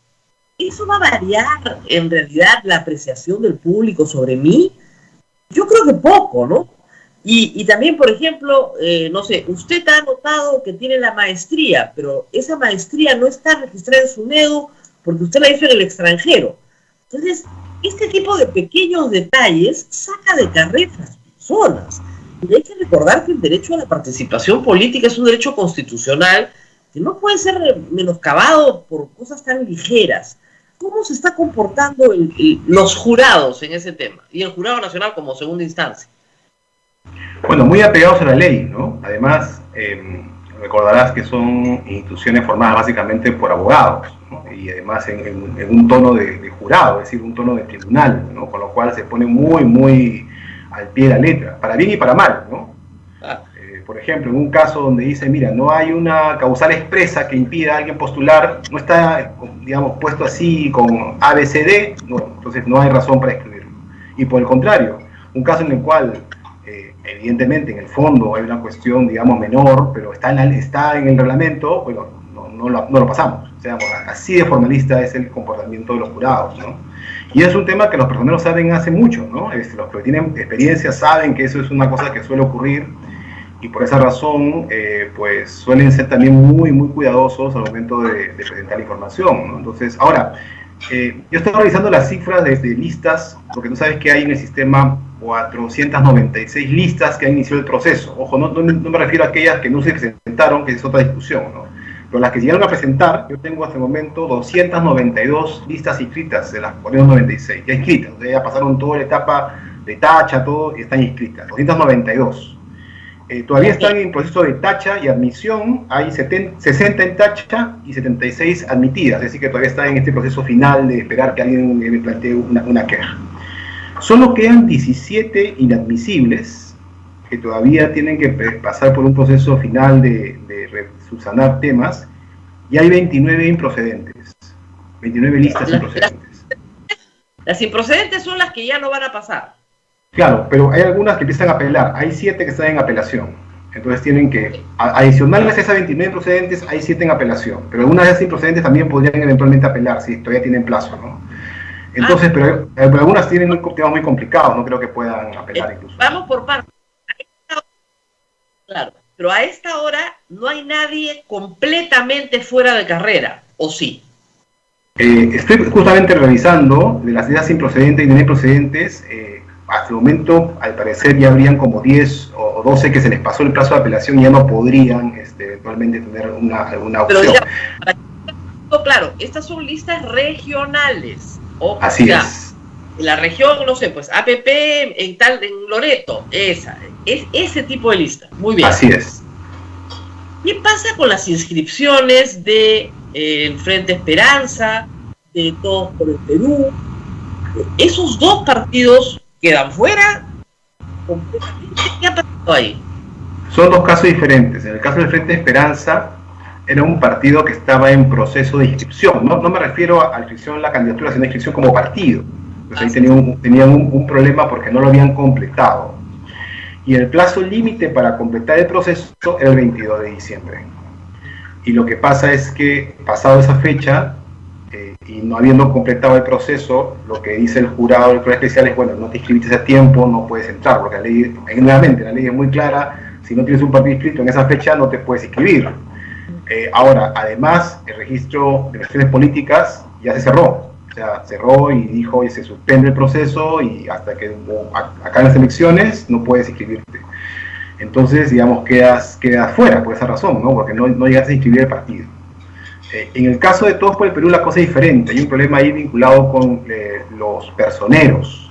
¿Eso va a variar en realidad la apreciación del público sobre mí? Yo creo que poco, ¿no? Y también, por ejemplo, no sé, usted ha notado que tiene la maestría, pero esa maestría no está registrada en su NEDU porque usted la hizo en el extranjero. Entonces, este tipo de pequeños detalles saca de carrera a las personas. Y hay que recordar que el derecho a la participación política es un derecho constitucional que no puede ser menoscabado por cosas tan ligeras. ¿Cómo se está comportando los jurados en ese tema? Y el Jurado Nacional como segunda instancia. Bueno, muy apegados a la ley, ¿no? Además, recordarás que son instituciones formadas básicamente por abogados, ¿no? Y además en un tono de jurado, es decir, un tono de tribunal, ¿no? Con lo cual se pone muy al pie de la letra, para bien y para mal, ¿no? Por ejemplo, en un caso donde dice, mira, no hay una causal expresa que impida a alguien postular, no está, digamos, puesto así con ABCD, no, entonces no hay razón para excluirlo. Y por el contrario, un caso en el cual, evidentemente, en el fondo hay una cuestión, digamos, menor, pero está en el reglamento, bueno, no lo pasamos. O sea, así de formalista es el comportamiento de los jurados, ¿no? Y es un tema que los personeros saben hace mucho, ¿no? Los que tienen experiencia saben que eso es una cosa que suele ocurrir, y por esa razón, pues suelen ser también muy cuidadosos al momento de presentar la información, ¿no? Entonces, ahora, yo estoy revisando las cifras de listas, porque tú sabes que hay en el sistema 496 listas que han iniciado el proceso. Ojo, no me refiero a aquellas que no se presentaron, que es otra discusión, ¿no? Pero las que llegaron a presentar, yo tengo hasta el momento 292 listas inscritas de las 496, ya inscritas, o sea, ya pasaron toda la etapa de tacha, todo, y están inscritas, 292. Todavía están en proceso de tacha y admisión, hay 60 en tacha y 76 admitidas, es decir que todavía están en este proceso final de esperar que alguien me plantee una queja. Solo quedan 17 inadmisibles que todavía tienen que pasar por un proceso final de subsanar temas, y hay 29 improcedentes, 29 listas improcedentes. Las improcedentes son las que ya no van a pasar. Claro, pero hay algunas que empiezan a apelar, hay 7 que están en apelación, entonces tienen que, adicionales a esas 29 improcedentes, hay 7 en apelación, pero algunas de esas improcedentes también podrían eventualmente apelar, si todavía tienen plazo, ¿no? Entonces, pero algunas tienen temas muy complicados, no creo que puedan apelar incluso. Vamos por partes. Claro, pero a esta hora no hay nadie completamente fuera de carrera, ¿o sí? Estoy justamente revisando de las ideas improcedentes y no improcedentes. Hasta el momento, al parecer, ya habrían como 10 o 12 que se les pasó el plazo de apelación y ya no podrían eventualmente tener alguna opción. Pero ya, claro, estas son listas regionales. Así es. En la región, no sé, pues APP en Loreto, ese tipo de lista. Muy bien. Así es. ¿Qué pasa con las inscripciones de el Frente Esperanza, de Todos por el Perú? Esos dos partidos quedan fuera completamente. ¿Qué ha pasado ahí? Son dos casos diferentes. En el caso del Frente Esperanza, era un partido que estaba en proceso de inscripción. No me refiero a inscripción en la candidatura, sino a inscripción como partido. Entonces ahí tenían un problema porque no lo habían completado. Y el plazo límite para completar el proceso era el 22 de diciembre. Y lo que pasa es que, pasado esa fecha, y no habiendo completado el proceso, lo que dice el jurado del Tribunal Especial es, bueno, no te inscribiste a tiempo, no puedes entrar, porque la ley, nuevamente, la ley es muy clara, si no tienes un partido inscrito en esa fecha, no te puedes inscribir. Ahora, además, el registro de elecciones políticas ya se cerró. O sea, cerró y dijo, y se suspende el proceso, y hasta que acaben las elecciones, no puedes inscribirte. Entonces, digamos, quedas fuera por esa razón, ¿no? Porque no llegaste a inscribir el partido. En el caso de Todos por el Perú, la cosa es diferente. Hay un problema ahí vinculado con los personeros.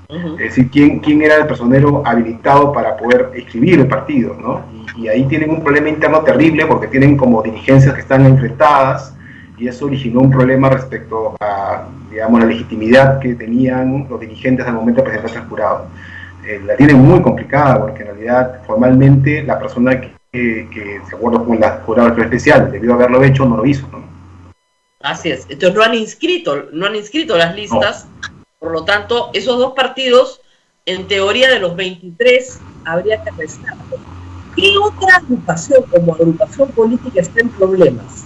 Es decir, quién era el personero habilitado para poder inscribir el partido, ¿no? Y ahí tienen un problema interno terrible porque tienen como dirigencias que están enfrentadas, y eso originó un problema respecto a, digamos, la legitimidad que tenían los dirigentes al momento de presentarse al jurado. La tienen muy complicada porque en realidad formalmente la persona que de acuerdo con el jurado del especial debió haberlo hecho, no lo hizo, ¿no? Así es. Entonces no han inscrito las listas, no. Por lo tanto, esos dos partidos, en teoría de los 23, habría que restarlos. ¿Qué otra agrupación como agrupación política está en problemas?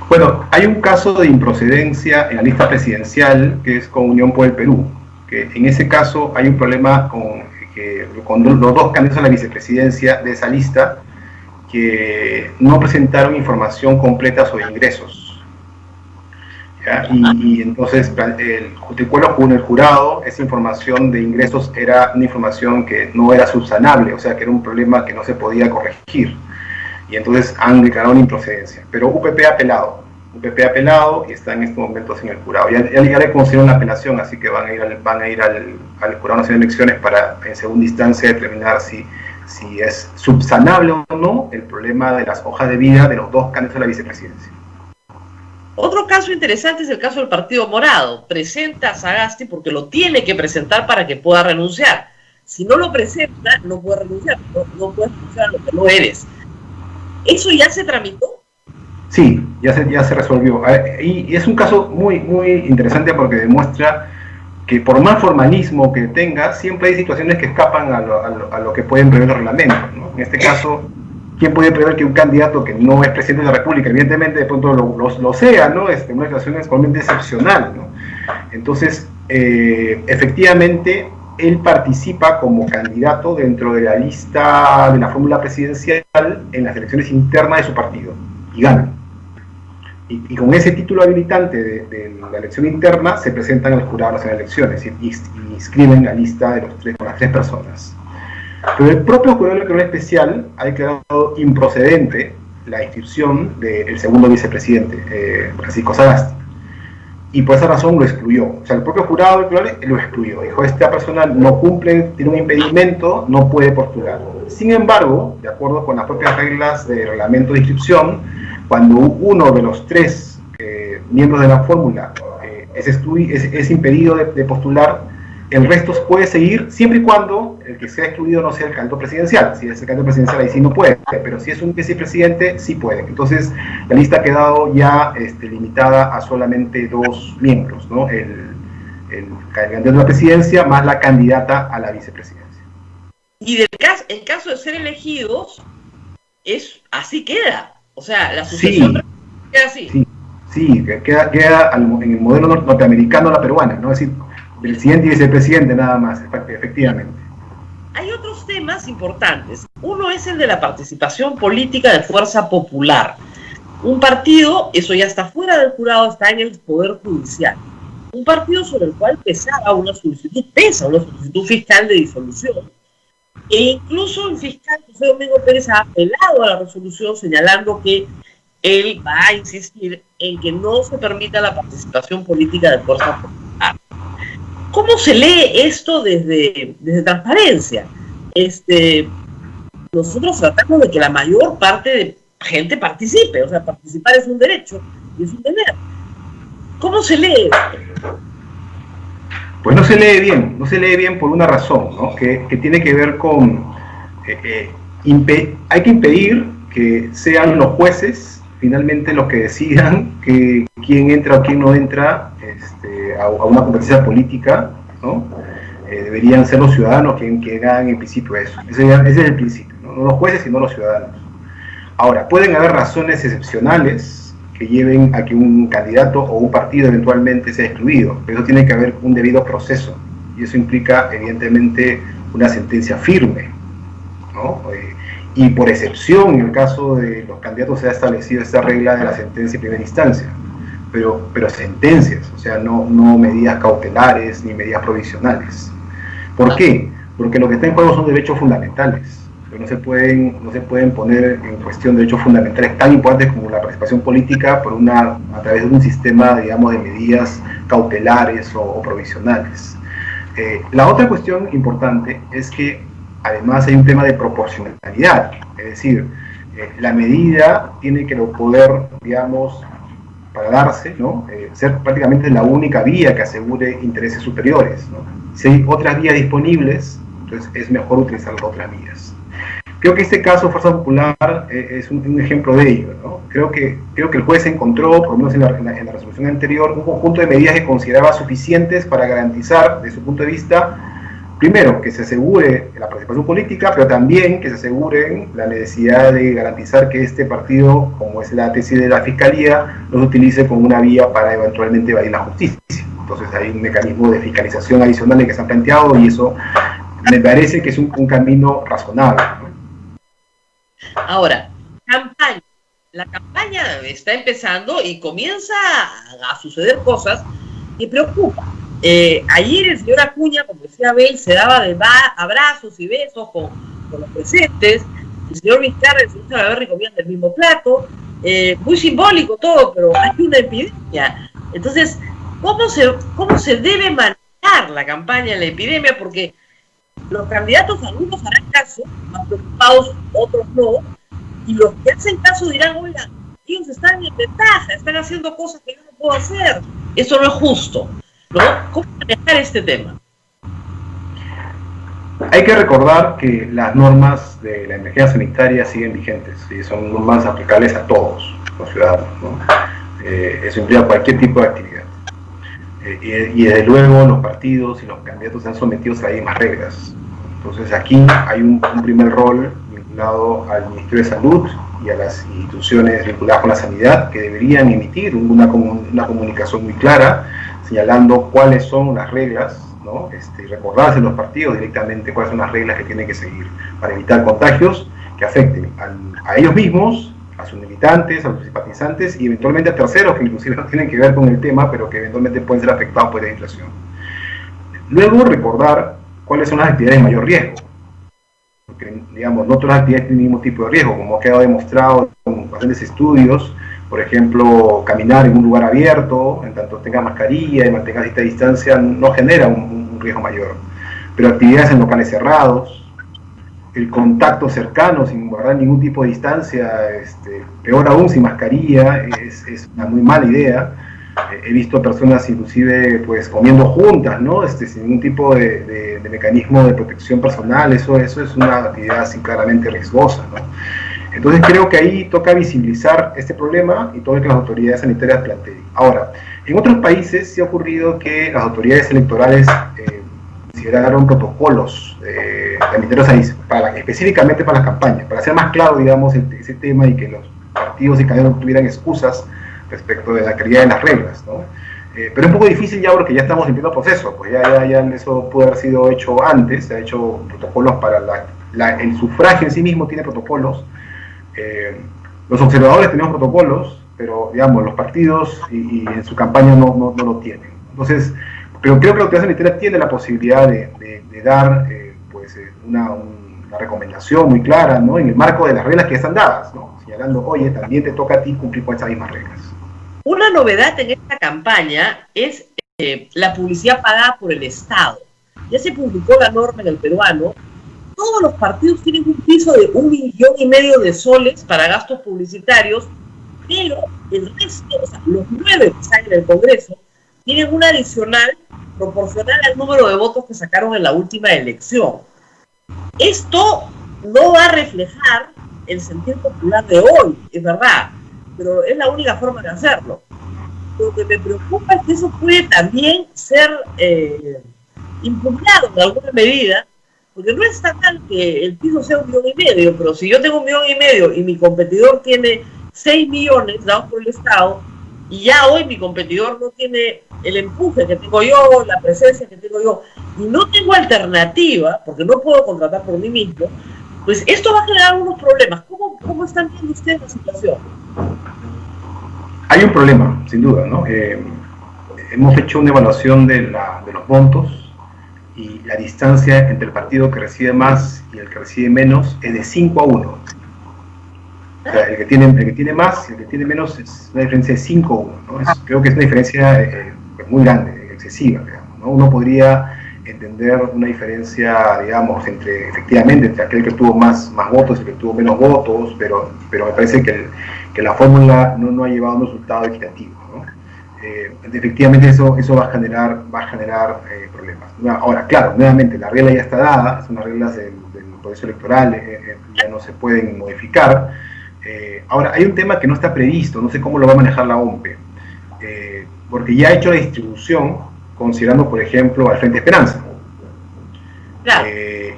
Bueno, hay un caso de improcedencia en la lista presidencial que es con Unión por el Perú, que en ese caso hay un problema con los dos candidatos a la vicepresidencia de esa lista que no presentaron información completa sobre ingresos. ¿Ya? Y entonces el jurado, esa información de ingresos era una información que no era subsanable, o sea que era un problema que no se podía corregir. Y entonces han declarado una improcedencia. Pero UPP ha apelado y está en estos momentos en el jurado. Ya le concedieron la apelación, así que van a ir al Jurado Nacional de Elecciones para en segunda instancia determinar si es subsanable o no el problema de las hojas de vida de los dos candidatos a la vicepresidencia. Otro caso interesante es el caso del Partido Morado. Presenta a Sagasti porque lo tiene que presentar para que pueda renunciar. Si no lo presenta, no puede renunciar. No puedes renunciar a lo que no eres. ¿Eso ya se tramitó? Sí, ya se resolvió. Y es un caso muy, muy interesante porque demuestra que por más formalismo que tenga, siempre hay situaciones que escapan a lo que pueden prever los reglamentos, ¿no? En este caso, ¿quién puede prever que un candidato que no es presidente de la República, evidentemente de pronto lo sea, ¿no? Una situación totalmente excepcional, ¿no? Entonces, efectivamente, él participa como candidato dentro de la lista de la fórmula presidencial en las elecciones internas de su partido, y gana. Y con ese título habilitante de la elección interna se presentan al Jurado Nacional de Elecciones y inscriben la lista con las 3 personas. Pero el propio Jurado Electoral Especial ha declarado improcedente la inscripción del segundo vicepresidente, Francisco Sagasti. Y por esa razón lo excluyó. O sea, el propio jurado electoral lo excluyó. Dijo, esta persona no cumple, tiene un impedimento, no puede postular. Sin embargo, de acuerdo con las propias reglas de reglamento de inscripción, cuando uno de los 3 miembros de la fórmula es impedido de postular, el resto puede seguir siempre y cuando el que sea excluido no sea el candidato presidencial. Si es el candidato presidencial, ahí sí no puede, pero si es un vicepresidente, sí puede. Entonces, la lista ha quedado ya limitada a solamente 2 miembros, ¿no? El candidato a la presidencia más la candidata a la vicepresidencia. Y en caso de ser elegidos, así queda. O sea, la sucesión queda así. Sí, queda en el modelo norteamericano a la peruana, ¿no? Es decir, presidente y vicepresidente nada más, efectivamente. Hay otros temas importantes. Uno es el de la participación política de Fuerza Popular. Un partido, eso ya está fuera del jurado, está en el Poder Judicial. Un partido sobre el cual pesa una solicitud fiscal de disolución. E incluso el fiscal José Domingo Pérez ha apelado a la resolución señalando que él va a insistir en que no se permita la participación política de Fuerza Popular. ¿Cómo se lee esto desde transparencia? Nosotros tratamos de que la mayor parte de gente participe, o sea, participar es un derecho y es un deber. ¿Cómo se lee esto? Pues no se lee bien por una razón, ¿no? Que tiene que ver con, hay que impedir que sean los jueces finalmente los que decidan quién entra o quién no entra a una competencia política, ¿no? Deberían ser los ciudadanos quienes hagan en principio eso. Ese es el principio, ¿no? No los jueces, sino los ciudadanos. Ahora, pueden haber razones excepcionales que lleven a que un candidato o un partido eventualmente sea excluido, pero eso tiene que haber un debido proceso, y eso implica evidentemente una sentencia firme, ¿no? Y por excepción, en el caso de los candidatos se ha establecido esta regla de la sentencia en primera instancia, pero sentencias, o sea, no medidas cautelares ni medidas provisionales. ¿Por qué? Porque lo que está en juego son derechos fundamentales. No se pueden poner en cuestión derechos fundamentales tan importantes como la participación política a través de un sistema, digamos, de medidas cautelares o provisionales. La otra cuestión importante es que además hay un tema de proporcionalidad, es decir, la medida tiene que poder, digamos, para darse, ¿no? Ser prácticamente la única vía que asegure intereses superiores, ¿no? Si hay otras vías disponibles, entonces es mejor utilizar las otras vías. Creo que este caso, Fuerza Popular, es un ejemplo de ello, ¿no? Creo que el juez encontró, por lo menos en la resolución anterior, un conjunto de medidas que consideraba suficientes para garantizar, desde su punto de vista, primero, que se asegure la participación política, pero también que se asegure la necesidad de garantizar que este partido, como es la tesis de la Fiscalía, no se utilice como una vía para eventualmente evadir la justicia. Entonces hay un mecanismo de fiscalización adicional que se ha planteado, y eso me parece que es un camino razonable, ¿no? Ahora, la campaña está empezando y comienza a suceder cosas que preocupan. Ayer el señor Acuña, como decía Abel, se daba de abrazos y besos con los presentes. El señor Vizcarra y el señor Salaverry comían del mismo plato. Muy simbólico todo, pero hay una epidemia. Entonces, ¿cómo se debe manejar la campaña en la epidemia? Porque los candidatos, algunos harán caso, más preocupados, otros no, y los que hacen caso dirán, oigan, ellos están en ventaja, están haciendo cosas que yo no puedo hacer, eso no es justo, ¿no? ¿Cómo manejar este tema? Hay que recordar que las normas de la emergencia sanitaria siguen vigentes y son normas aplicables a todos los ciudadanos, ¿no? Eso implica cualquier tipo de actividad. Y desde luego los partidos y los candidatos están sometidos a las mismas reglas. Entonces aquí hay un primer rol vinculado al Ministerio de Salud y a las instituciones vinculadas con la sanidad, que deberían emitir una comunicación muy clara señalando cuáles son las reglas, ¿no? Y recordarse a los partidos directamente cuáles son las reglas que tienen que seguir para evitar contagios que afecten a ellos mismos, a sus militantes, a sus simpatizantes y eventualmente a terceros que inclusive no tienen que ver con el tema, pero que eventualmente pueden ser afectados por la inflación. Luego, recordar cuáles son las actividades de mayor riesgo, porque, digamos, no todas las actividades tienen el mismo tipo de riesgo, como ha quedado demostrado en bastantes estudios. Por ejemplo, caminar en un lugar abierto, en tanto tenga mascarilla y mantenga cierta distancia, no genera un riesgo mayor, pero actividades en locales cerrados, el contacto cercano sin guardar ningún tipo de distancia, peor aún sin mascarilla, es una muy mala idea. He visto personas inclusive pues comiendo juntas, ¿no? Sin ningún tipo de mecanismo de protección personal. Eso es una actividad así claramente riesgosa, ¿no? Entonces creo que ahí toca visibilizar este problema y todo lo que las autoridades sanitarias planteen. Ahora, en otros países sí ha ocurrido que las autoridades electorales consideraron protocolos sanitarios específicamente para las campañas, para hacer más claro, digamos, ese tema y que los partidos y candidatos no tuvieran excusas respecto de la calidad de las reglas, ¿no? Pero es un poco difícil ya porque ya estamos en pleno proceso, pues ya eso pudo haber sido hecho antes, se ha hecho protocolos para el sufragio en sí mismo tiene protocolos, los observadores tenemos protocolos, pero digamos los partidos y en su campaña no lo tienen. Entonces, pero creo que la autoridad sanitaria tiene la posibilidad de dar una recomendación muy clara, ¿no? En el marco de las reglas que están dadas, ¿no? Señalando, oye, también te toca a ti cumplir con esas mismas reglas. Una novedad en esta campaña es la publicidad pagada por el Estado. Ya se publicó la norma en el peruano. Todos los partidos tienen un piso de 1,5 millones de soles para gastos publicitarios, pero el resto, o sea, los 9 que están en el Congreso, tienen un adicional proporcional al número de votos que sacaron en la última elección. Esto no va a reflejar el sentir popular de hoy, es verdad, pero es la única forma de hacerlo. Lo que me preocupa es que eso puede también ser impugnado en alguna medida, porque no es tan mal que el piso sea 1,5 millones, pero si yo tengo 1,5 millones y mi competidor tiene 6 millones dados por el Estado, y ya hoy mi competidor no tiene el empuje que tengo yo, la presencia que tengo yo, y no tengo alternativa, porque no puedo contratar por mí mismo, pues esto va a generar unos problemas. ¿Cómo están viendo ustedes la situación? Hay un problema, sin duda, ¿no? Hemos hecho una evaluación de los montos y la distancia entre el partido que recibe más y el que recibe menos es de 5-1. O sea, el que tiene más y el que tiene menos es una diferencia de 5-1, ¿no? Creo que es una diferencia muy grande, excesiva, digamos, ¿no? Uno podría entender una diferencia, digamos, efectivamente entre aquel que tuvo más votos y el que tuvo menos votos, pero me parece que la fórmula no ha llevado a un resultado equitativo, ¿no? Efectivamente eso va a generar problemas. Ahora, claro, nuevamente la regla ya está dada, son las reglas del proceso electoral, ya no se pueden modificar. Ahora, hay un tema que no está previsto, no sé cómo lo va a manejar la OMPE, porque ya ha hecho la distribución considerando, por ejemplo, al Frente Esperanza, claro.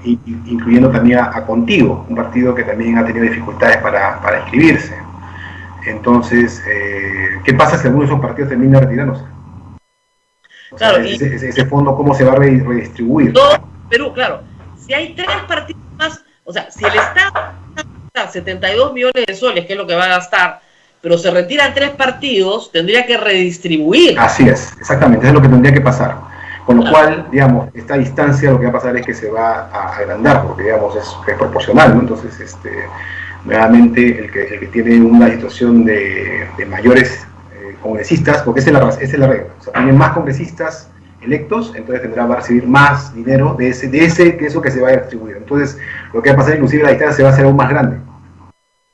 Incluyendo también a Contigo, un partido que también ha tenido dificultades para inscribirse. Entonces, ¿qué pasa si alguno de esos partidos termina retirándose? Claro, ese fondo, ¿cómo se va a redistribuir? Todo Perú, claro. Si hay 3 partidos más, o sea, si el Estado gasta 72 millones de soles, que es lo que va a gastar, pero se retiran 3 partidos, tendría que redistribuir. Así es, exactamente, eso es lo que tendría que pasar. Con lo cual, digamos, esta distancia lo que va a pasar es que se va a agrandar, porque, digamos, es proporcional, ¿no? Entonces, nuevamente, el que tiene una situación de mayores congresistas, porque esa es la regla, o sea, tienen más congresistas electos, entonces va a recibir más dinero de eso que se va a distribuir. Entonces, lo que va a pasar, inclusive, la distancia se va a hacer aún más grande.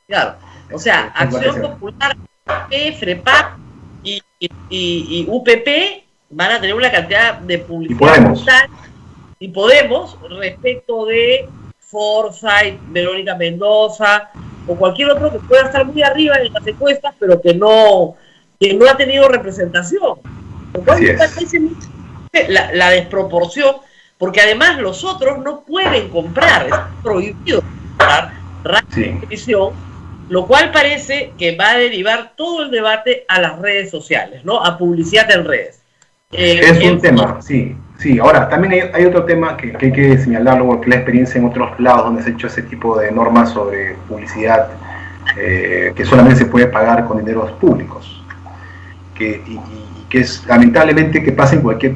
Claro. O sea, Acción Popular, FREPAP y UPP van a tener una cantidad de publicidad brutal, y Podemos respecto de Forsyth, Verónica Mendoza o cualquier otro que pueda estar muy arriba en las encuestas, pero que no ha tenido representación. Lo cual me parece la desproporción, porque además los otros no pueden comprar, es prohibido comprar radio y televisión, lo cual parece que va a derivar todo el debate a las redes sociales, ¿no? A publicidad en redes. Es un tema, sí. Ahora, también hay otro tema que hay que señalarlo, porque la experiencia en otros lados donde se ha hecho ese tipo de normas sobre publicidad, que solamente se puede pagar con dineros públicos, y que es lamentablemente que pasa en cualquier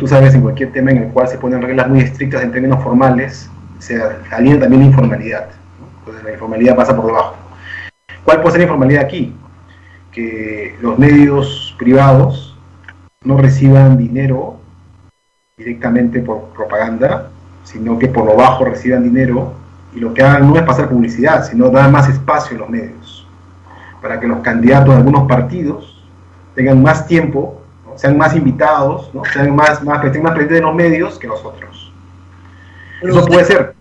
tema en el cual se ponen reglas muy estrictas en términos formales, se alinea también la informalidad, ¿no? Entonces la informalidad pasa por debajo. ¿Cuál puede ser la informalidad aquí? Que los medios privados no reciban dinero directamente por propaganda, sino que por lo bajo reciban dinero, y lo que hagan no es pasar publicidad, sino dar más espacio en los medios, para que los candidatos de algunos partidos tengan más tiempo, ¿no? sean más invitados, ¿no? Sean que estén más pendientes de los medios que los otros. Eso puede ser.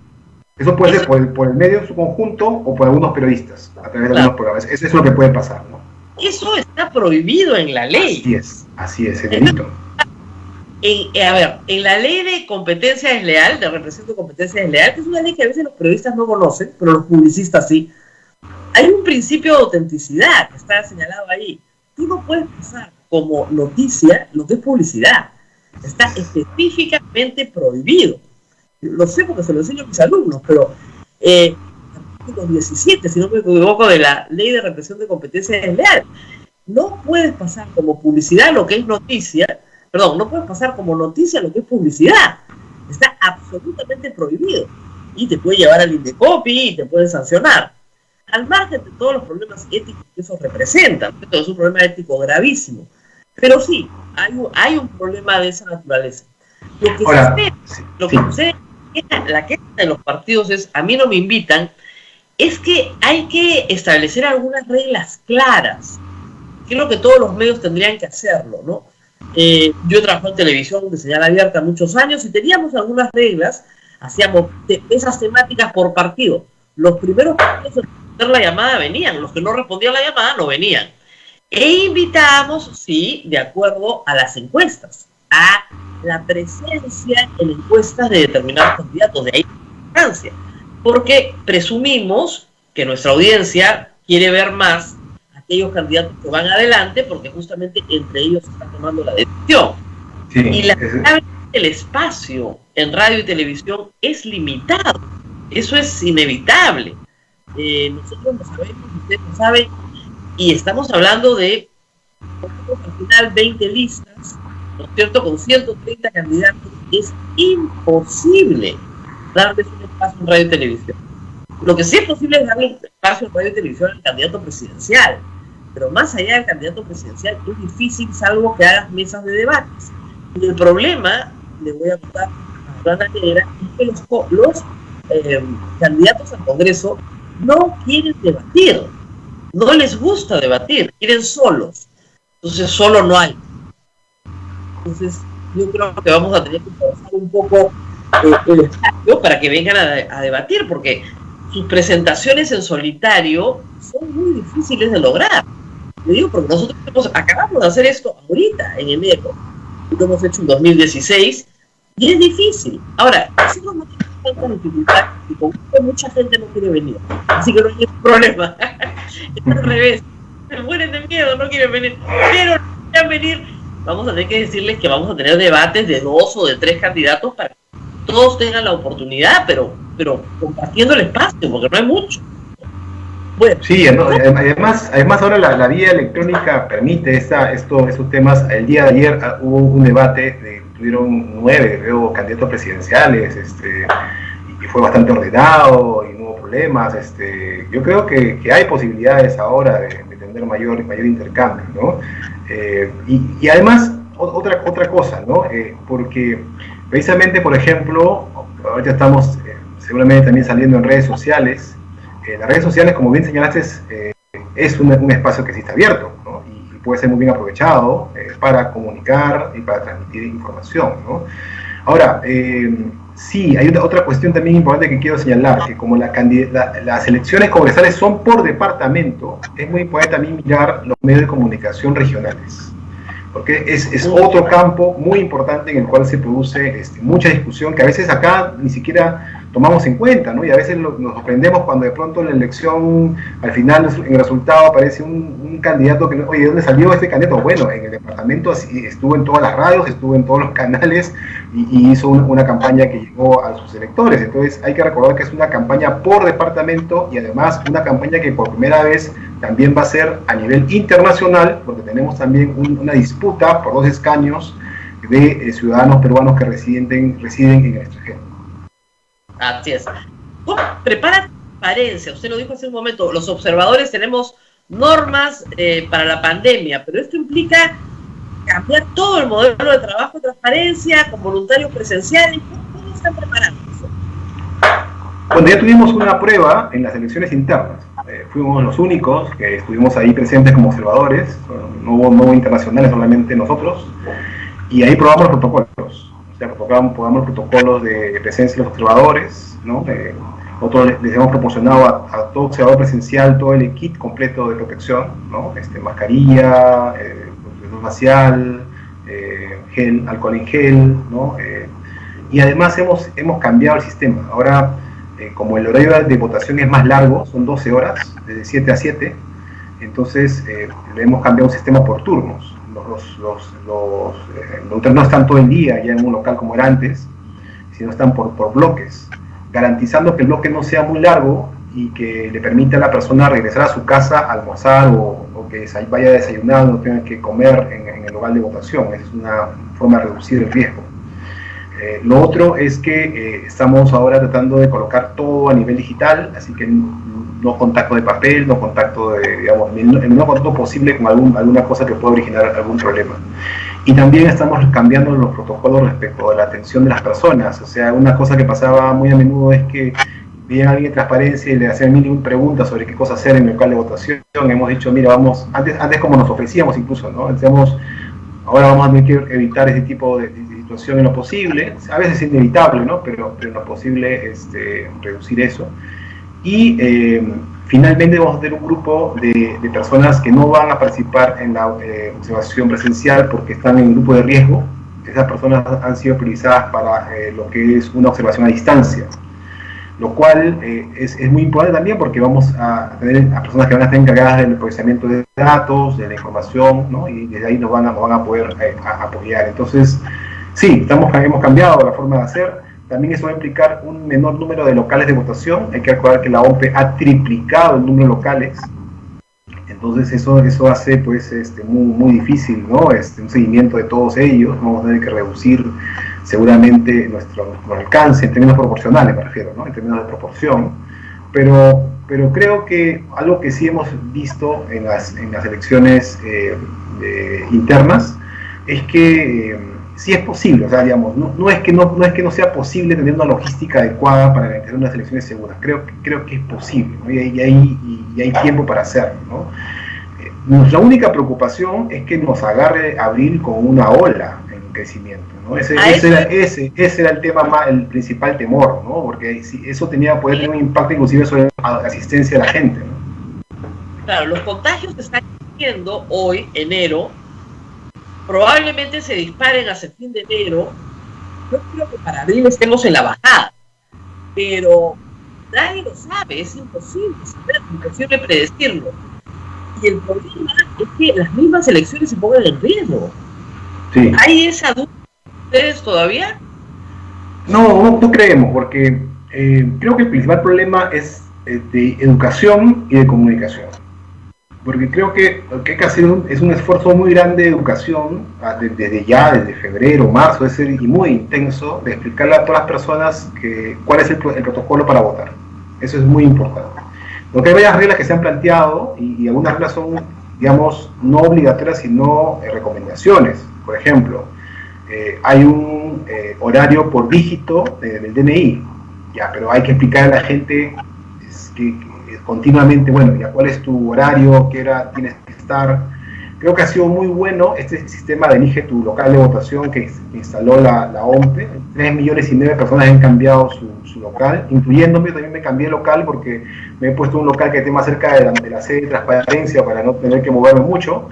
Eso puede ser por el medio en su conjunto o por algunos periodistas, a través de algunos programas. Eso es lo que puede pasar, ¿no? Eso está prohibido en la ley. Así es, el delito. En la ley de competencia desleal, de represión de competencia desleal, que es una ley que a veces los periodistas no conocen, pero los publicistas sí, hay un principio de autenticidad que está señalado ahí. Tú no puedes pasar como noticia lo que es publicidad. Está específicamente prohibido. Lo sé porque se lo enseño a mis alumnos, pero artículo 17, si no me equivoco, de la Ley de Represión de Competencia Desleal. No puedes pasar como publicidad lo que es noticia, no puedes pasar como noticia lo que es publicidad. Está absolutamente prohibido. Y te puede llevar al Indecopi y te pueden sancionar. Al margen de todos los problemas éticos que eso representa, esto es un problema ético gravísimo. Pero sí, hay un problema de esa naturaleza. Lo que sucede la queja de los partidos es, a mí no me invitan, es que hay que establecer algunas reglas claras, que es lo que todos los medios tendrían que hacerlo, ¿no? Yo he trabajado en televisión de señal abierta muchos años y teníamos algunas reglas, hacíamos esas temáticas por partido. Los primeros partidos en responder la llamada venían, los que no respondían la llamada no venían. E invitábamos, sí, de acuerdo a las encuestas, a la presencia en encuestas de determinados candidatos, de ahí la importancia, porque presumimos que nuestra audiencia quiere ver más a aquellos candidatos que van adelante, porque justamente entre ellos se está tomando la decisión. Sí, y el espacio en radio y televisión es limitado, eso es inevitable. Nosotros lo sabemos, ustedes lo saben, y estamos hablando de, al final, 20 listas, ¿no es cierto?, con 130 candidatos. Es imposible darles un espacio en radio y televisión. Lo que sí es posible es darle un espacio en radio y televisión al candidato presidencial, pero más allá del candidato presidencial es difícil, salvo que hagas mesas de debates. Y el problema, le voy a contar a Ana Negra, es que los candidatos al Congreso no quieren debatir, no les gusta debatir, quieren solos. Entonces solo no hay. Entonces yo creo que vamos a tener que forzar un poco el espacio para que vengan a debatir, porque sus presentaciones en solitario son muy difíciles de lograr. Le digo porque nosotros acabamos de hacer esto ahorita, en enero, lo hemos hecho en 2016, y es difícil. Ahora, nosotros no tenemos tanta dificultad, y con esto mucha gente no quiere venir, así que no hay ningún problema. Es al revés, se mueren de miedo, no quieren venir, pero no quieren venir. Vamos a tener que decirles que vamos a tener debates de 2 o de 3 candidatos para que todos tengan la oportunidad, pero compartiendo el espacio, porque no hay mucho. Bueno. Sí, además ahora la vía electrónica permite estos temas. El día de ayer hubo un debate, tuvieron 9, creo, candidatos presidenciales, y fue bastante ordenado y no hubo problemas. Yo creo que hay posibilidades ahora de tener mayor intercambio, ¿no? Y además, otra cosa, ¿no? Porque precisamente, por ejemplo, ahorita estamos seguramente también saliendo en redes sociales. Las redes sociales, como bien señalaste, es un espacio que sí está abierto, ¿no? Y puede ser muy bien aprovechado para comunicar y para transmitir información, ¿no? Ahora, sí, hay otra cuestión también importante que quiero señalar, que como las elecciones congresales son por departamento, es muy importante también mirar los medios de comunicación regionales, porque es otro campo muy importante en el cual se produce mucha discusión que a veces acá ni siquiera tomamos en cuenta, ¿no? Y a veces nos sorprendemos cuando de pronto en la elección, al final, en el resultado aparece un candidato que, oye, ¿de dónde salió este candidato? Bueno, en el departamento estuvo en todas las radios, estuvo en todos los canales y hizo una campaña que llegó a sus electores. Entonces hay que recordar que es una campaña por departamento y además una campaña que por primera vez también va a ser a nivel internacional, porque tenemos también una disputa por 2 escaños de ciudadanos peruanos que residen en el extranjero. Así es. ¿Cómo prepara transparencia? Usted lo dijo hace un momento, los observadores tenemos normas para la pandemia, pero esto implica cambiar todo el modelo de trabajo, transparencia, con voluntarios presenciales. ¿Cómo están preparando eso? Bueno, ya tuvimos una prueba en las elecciones internas. fuimos los únicos que estuvimos ahí presentes como observadores, no hubo internacionales, solamente nosotros, y ahí probamos los protocolos, o sea, probamos los protocolos de presencia de los observadores, ¿no? Nosotros les hemos proporcionado a todo observador presencial todo el kit completo de protección, ¿no? Mascarilla, protección facial, gel, alcohol en gel, ¿no? Y además hemos cambiado el sistema. Ahora, como el horario de votación es más largo, son 12 horas, de 7 a 7, entonces le hemos cambiado un sistema por turnos. Los voters no están todo el día ya en un local como era antes, sino están por bloques, garantizando que el bloque no sea muy largo y que le permita a la persona regresar a su casa a almorzar o que vaya a desayunar, no tenga que comer en el lugar de votación. Esa es una forma de reducir el riesgo. Lo otro es que estamos ahora tratando de colocar todo a nivel digital, así que no contacto de papel, no contacto de, digamos, el menor contacto posible con alguna cosa que pueda originar algún problema. Y también estamos cambiando los protocolos respecto a la atención de las personas. O sea, una cosa que pasaba muy a menudo es que veían a alguien de transparencia y le hacían mil y un preguntas sobre qué cosa hacer en el local de votación. Hemos dicho, mira, vamos, antes como nos ofrecíamos incluso, ¿no? Decíamos, ahora vamos a tener que evitar ese tipo de situación en lo posible. A veces es inevitable, ¿no? Pero en lo posible reducir eso. Y finalmente vamos a tener un grupo de personas que no van a participar en la observación presencial porque están en grupo de riesgo. Esas personas han sido priorizadas para lo que es una observación a distancia, lo cual es muy importante también porque vamos a tener a personas que van a estar encargadas del procesamiento de datos, de la información, ¿no? Y desde ahí nos van a poder apoyar. Entonces, sí, hemos cambiado la forma de hacer. También eso va a implicar un menor número de locales de votación. Hay que recordar que la OMPE ha triplicado el número de locales. Entonces eso hace pues muy difícil, ¿no? Un seguimiento de todos ellos. Vamos a tener que reducir seguramente nuestro alcance en términos proporcionales, me refiero, ¿no? En términos de proporción. Pero creo que algo que sí hemos visto en las elecciones internas es que sí es posible, o sea, digamos, no es que no sea posible tener una logística adecuada para garantizar unas elecciones seguras. Creo que es posible, ¿no? y hay tiempo para hacerlo, ¿no? Nuestra única preocupación es que nos agarre abril con una ola en crecimiento, ¿no? Ese era el tema el principal temor, ¿no? Porque eso puede tener un impacto inclusive sobre la asistencia de la gente, ¿no? Claro, los contagios están creciendo hoy, enero. Probablemente se disparen hacia fin de enero. Yo creo que para abril estemos en la bajada, pero nadie lo sabe, es imposible saber, es imposible predecirlo. Y el problema es que las mismas elecciones se pongan en riesgo. Sí. ¿Hay esa duda ustedes todavía? No creemos, porque creo que el principal problema es de educación y de comunicación. Porque creo que lo que hay que hacer es un esfuerzo muy grande de educación, desde febrero, marzo, y muy intenso, de explicarle a todas las personas cuál es el protocolo para votar. Eso es muy importante. Porque hay varias reglas que se han planteado, y algunas reglas son, digamos, no obligatorias, sino recomendaciones. Por ejemplo, hay un horario por dígito del DNI, ya, pero hay que explicar a la gente que continuamente, bueno, ya cuál es tu horario, qué hora tienes que estar. Creo que ha sido muy bueno este sistema de elige tu local de votación que instaló la OMPE. 3,5 millones de personas han cambiado su local, incluyéndome. También me cambié de local porque me he puesto un local que esté más cerca de la sede de transparencia para no tener que moverme mucho.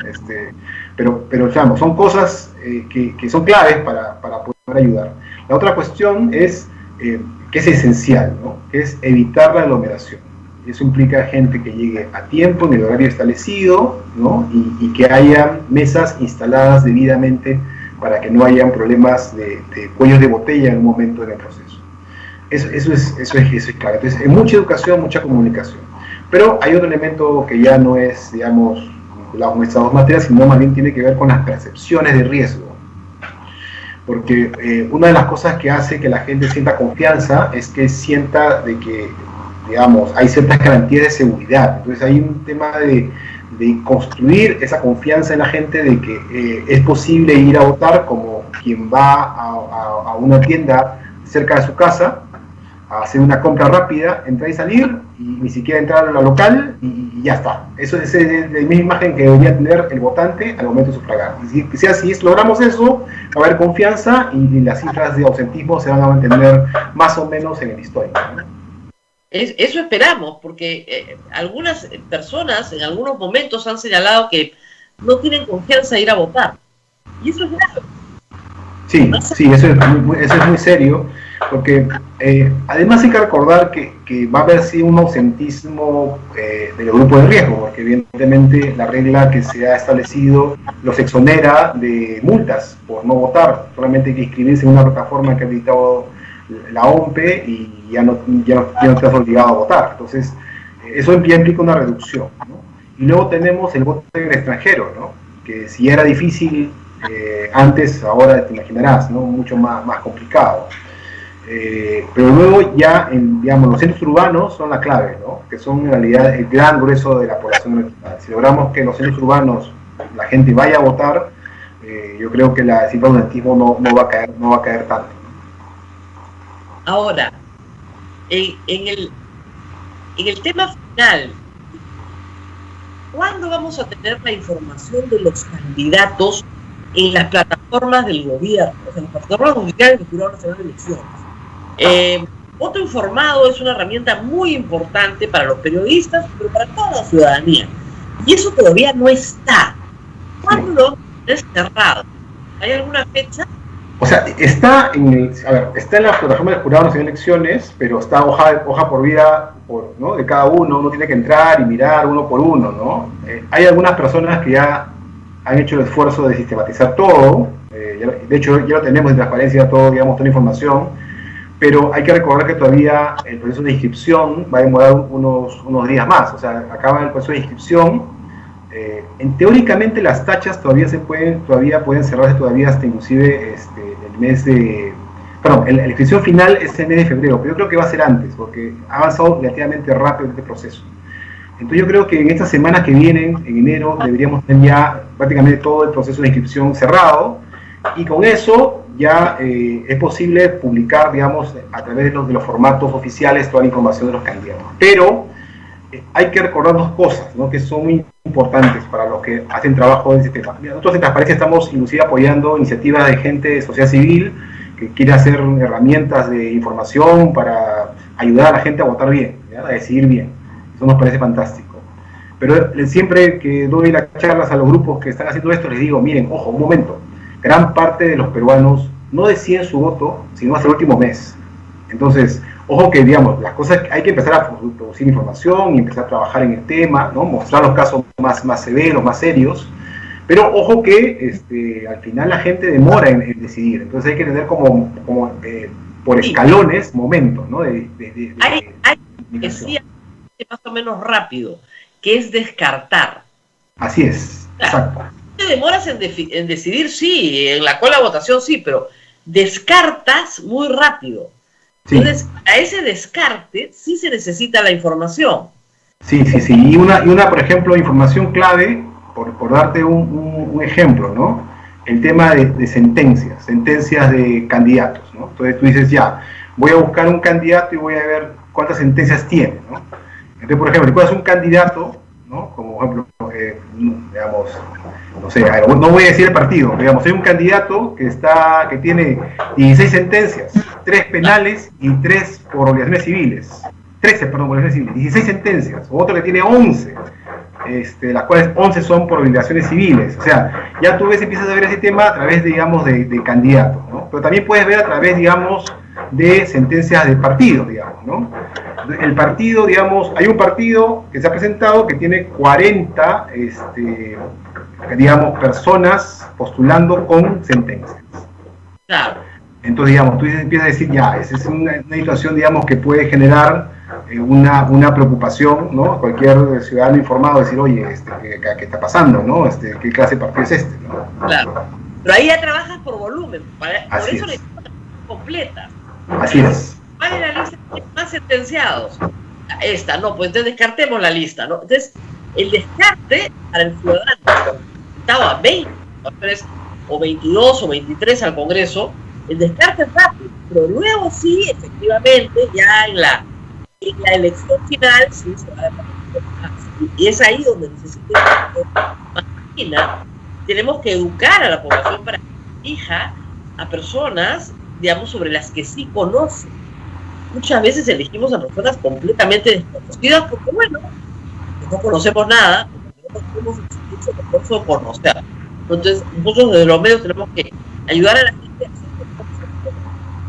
Pero digamos, son cosas que son claves para poder ayudar. La otra cuestión es que es esencial, ¿no? Que es evitar la aglomeración. Eso implica gente que llegue a tiempo, en el horario establecido, ¿no? Y que haya mesas instaladas debidamente para que no hayan problemas de cuellos de botella en un momento en el proceso. Eso es claro. Entonces, hay mucha educación, mucha comunicación. Pero hay otro elemento que ya no es, digamos, vinculado con estas dos materias, sino más bien tiene que ver con las percepciones de riesgo. Porque una de las cosas que hace que la gente sienta confianza es que sienta de que, digamos, hay ciertas garantías de seguridad. Entonces hay un tema de construir esa confianza en la gente de que es posible ir a votar como quien va a una tienda cerca de su casa a hacer una compra rápida, entrar y salir, y ni siquiera entrar a la local, y ya está. Eso es la misma imagen que debería tener el votante al momento de sufragar. Y si logramos eso, va a haber confianza y las cifras de ausentismo se van a mantener más o menos en el histórico, ¿no? Eso esperamos, porque algunas personas en algunos momentos han señalado que no tienen confianza de ir a votar. Y eso es grave. Sí, eso es muy serio, porque además hay que recordar que va a haber sí un ausentismo de los grupos de riesgo, porque evidentemente la regla que se ha establecido los exonera de multas por no votar. Solamente hay que inscribirse en una plataforma que ha habilitado la OMPE y ya no estás obligado a votar. Entonces, eso implica una reducción, ¿no? Y luego tenemos el voto en el extranjero, ¿no? Que si era difícil antes, ahora te imaginarás, ¿no? Mucho más complicado. Pero luego ya, los centros urbanos son la clave, ¿no? Que son en realidad el gran grueso de la población electoral. Si logramos que en los centros urbanos la gente vaya a votar, yo creo que la cifra de ausentismo no va a caer tanto. Ahora, en el tema final, ¿cuándo vamos a tener la información de los candidatos en las plataformas del gobierno, o sea, en las plataformas oficiales del Jurado Nacional de Elecciones? Voto informado es una herramienta muy importante para los periodistas, pero para toda la ciudadanía. Y eso todavía no está. ¿Cuándo lo vamos a tener cerrado? ¿Hay alguna fecha? O sea, está en la plataforma del Jurado Nacional de Elecciones, pero está hoja por vida, ¿no? De cada uno tiene que entrar y mirar uno por uno, ¿no? Hay algunas personas que ya han hecho el esfuerzo de sistematizar todo, de hecho ya lo tenemos en transparencia todo, digamos, toda la información, pero hay que recordar que todavía el proceso de inscripción va a demorar unos días más. O sea, acaba el proceso de inscripción. Teóricamente las tachas todavía pueden cerrarse todavía hasta inclusive el mes de... Perdón, la inscripción final es el mes de febrero, pero yo creo que va a ser antes, porque ha avanzado relativamente rápido este proceso. Entonces yo creo que en estas semanas que vienen, en enero, deberíamos tener ya prácticamente todo el proceso de inscripción cerrado, y con eso ya es posible publicar, digamos, a través de los formatos oficiales toda la información de los candidatos. Pero hay que recordar dos cosas, ¿no? Que son muy importantes para los que hacen trabajo en ese tema. Nosotros en Transparencia estamos inclusive apoyando iniciativas de gente de sociedad civil que quiere hacer herramientas de información para ayudar a la gente a votar bien, ¿ya? A decidir bien. Eso nos parece fantástico. Pero siempre que doy las charlas a los grupos que están haciendo esto, les digo, miren, ojo, un momento, gran parte de los peruanos no deciden su voto sino hasta el último mes. Entonces, ojo que, digamos, las cosas, hay que empezar a producir información y empezar a trabajar en el tema, ¿no? Mostrar los casos más severos, más serios, pero ojo que al final la gente demora en decidir. Entonces hay que tener como por escalones momentos, ¿no? Hay que sí, más o menos rápido, que es descartar. Así es, exacto. Te demoras en decidir, sí, en la cola de votación sí, pero descartas muy rápido. Sí. Entonces, a ese descarte sí se necesita la información. Sí. Y una, por ejemplo, información clave, por darte un ejemplo, ¿no? El tema de sentencias de candidatos, ¿no? Entonces tú dices, ya, voy a buscar un candidato y voy a ver cuántas sentencias tiene, ¿no? Entonces, por ejemplo, recuerdas un candidato, ¿no? Como ejemplo, digamos, no sé, no voy a decir el partido, digamos, hay un candidato que tiene 16 sentencias, 3 penales y 3 por obligaciones civiles. 13, perdón, por obligaciones civiles, 16 sentencias. O otro que tiene 11, las cuales 11 son por obligaciones civiles. O sea, ya tú empiezas a ver ese tema a través, digamos, de candidatos, ¿no? Pero también puedes ver a través, digamos, de sentencias de partidos, digamos, ¿no? El partido, digamos, hay un partido que se ha presentado que tiene 40, digamos, personas postulando con sentencias. Claro. Entonces, digamos, tú empiezas a decir, ya, esa es una situación, digamos, que puede generar una preocupación, ¿no? Cualquier ciudadano informado decir, oye, ¿qué está pasando, no? ¿Qué clase de partido es este, ¿no? Claro. Pero ahí ya trabajas por volumen, por eso le completa. Así es. ¿Cuál es la lista de más sentenciados? Esta, no, pues entonces descartemos la lista, ¿no? Entonces, el descarte para el ciudadano estaba 20, o 22 o 23 al Congreso, el descarte es rápido, pero luego sí, efectivamente, ya en la elección final, sí se va a dejar más. Y es ahí donde necesitamos más disciplina. Tenemos que educar a la población para que elija a personas, digamos, sobre las que sí conoce. Muchas veces elegimos a personas completamente desconocidas porque, bueno, no conocemos nada, no tenemos mucho esfuerzo de conocer. Entonces, nosotros desde los medios tenemos que ayudar a la gente a hacer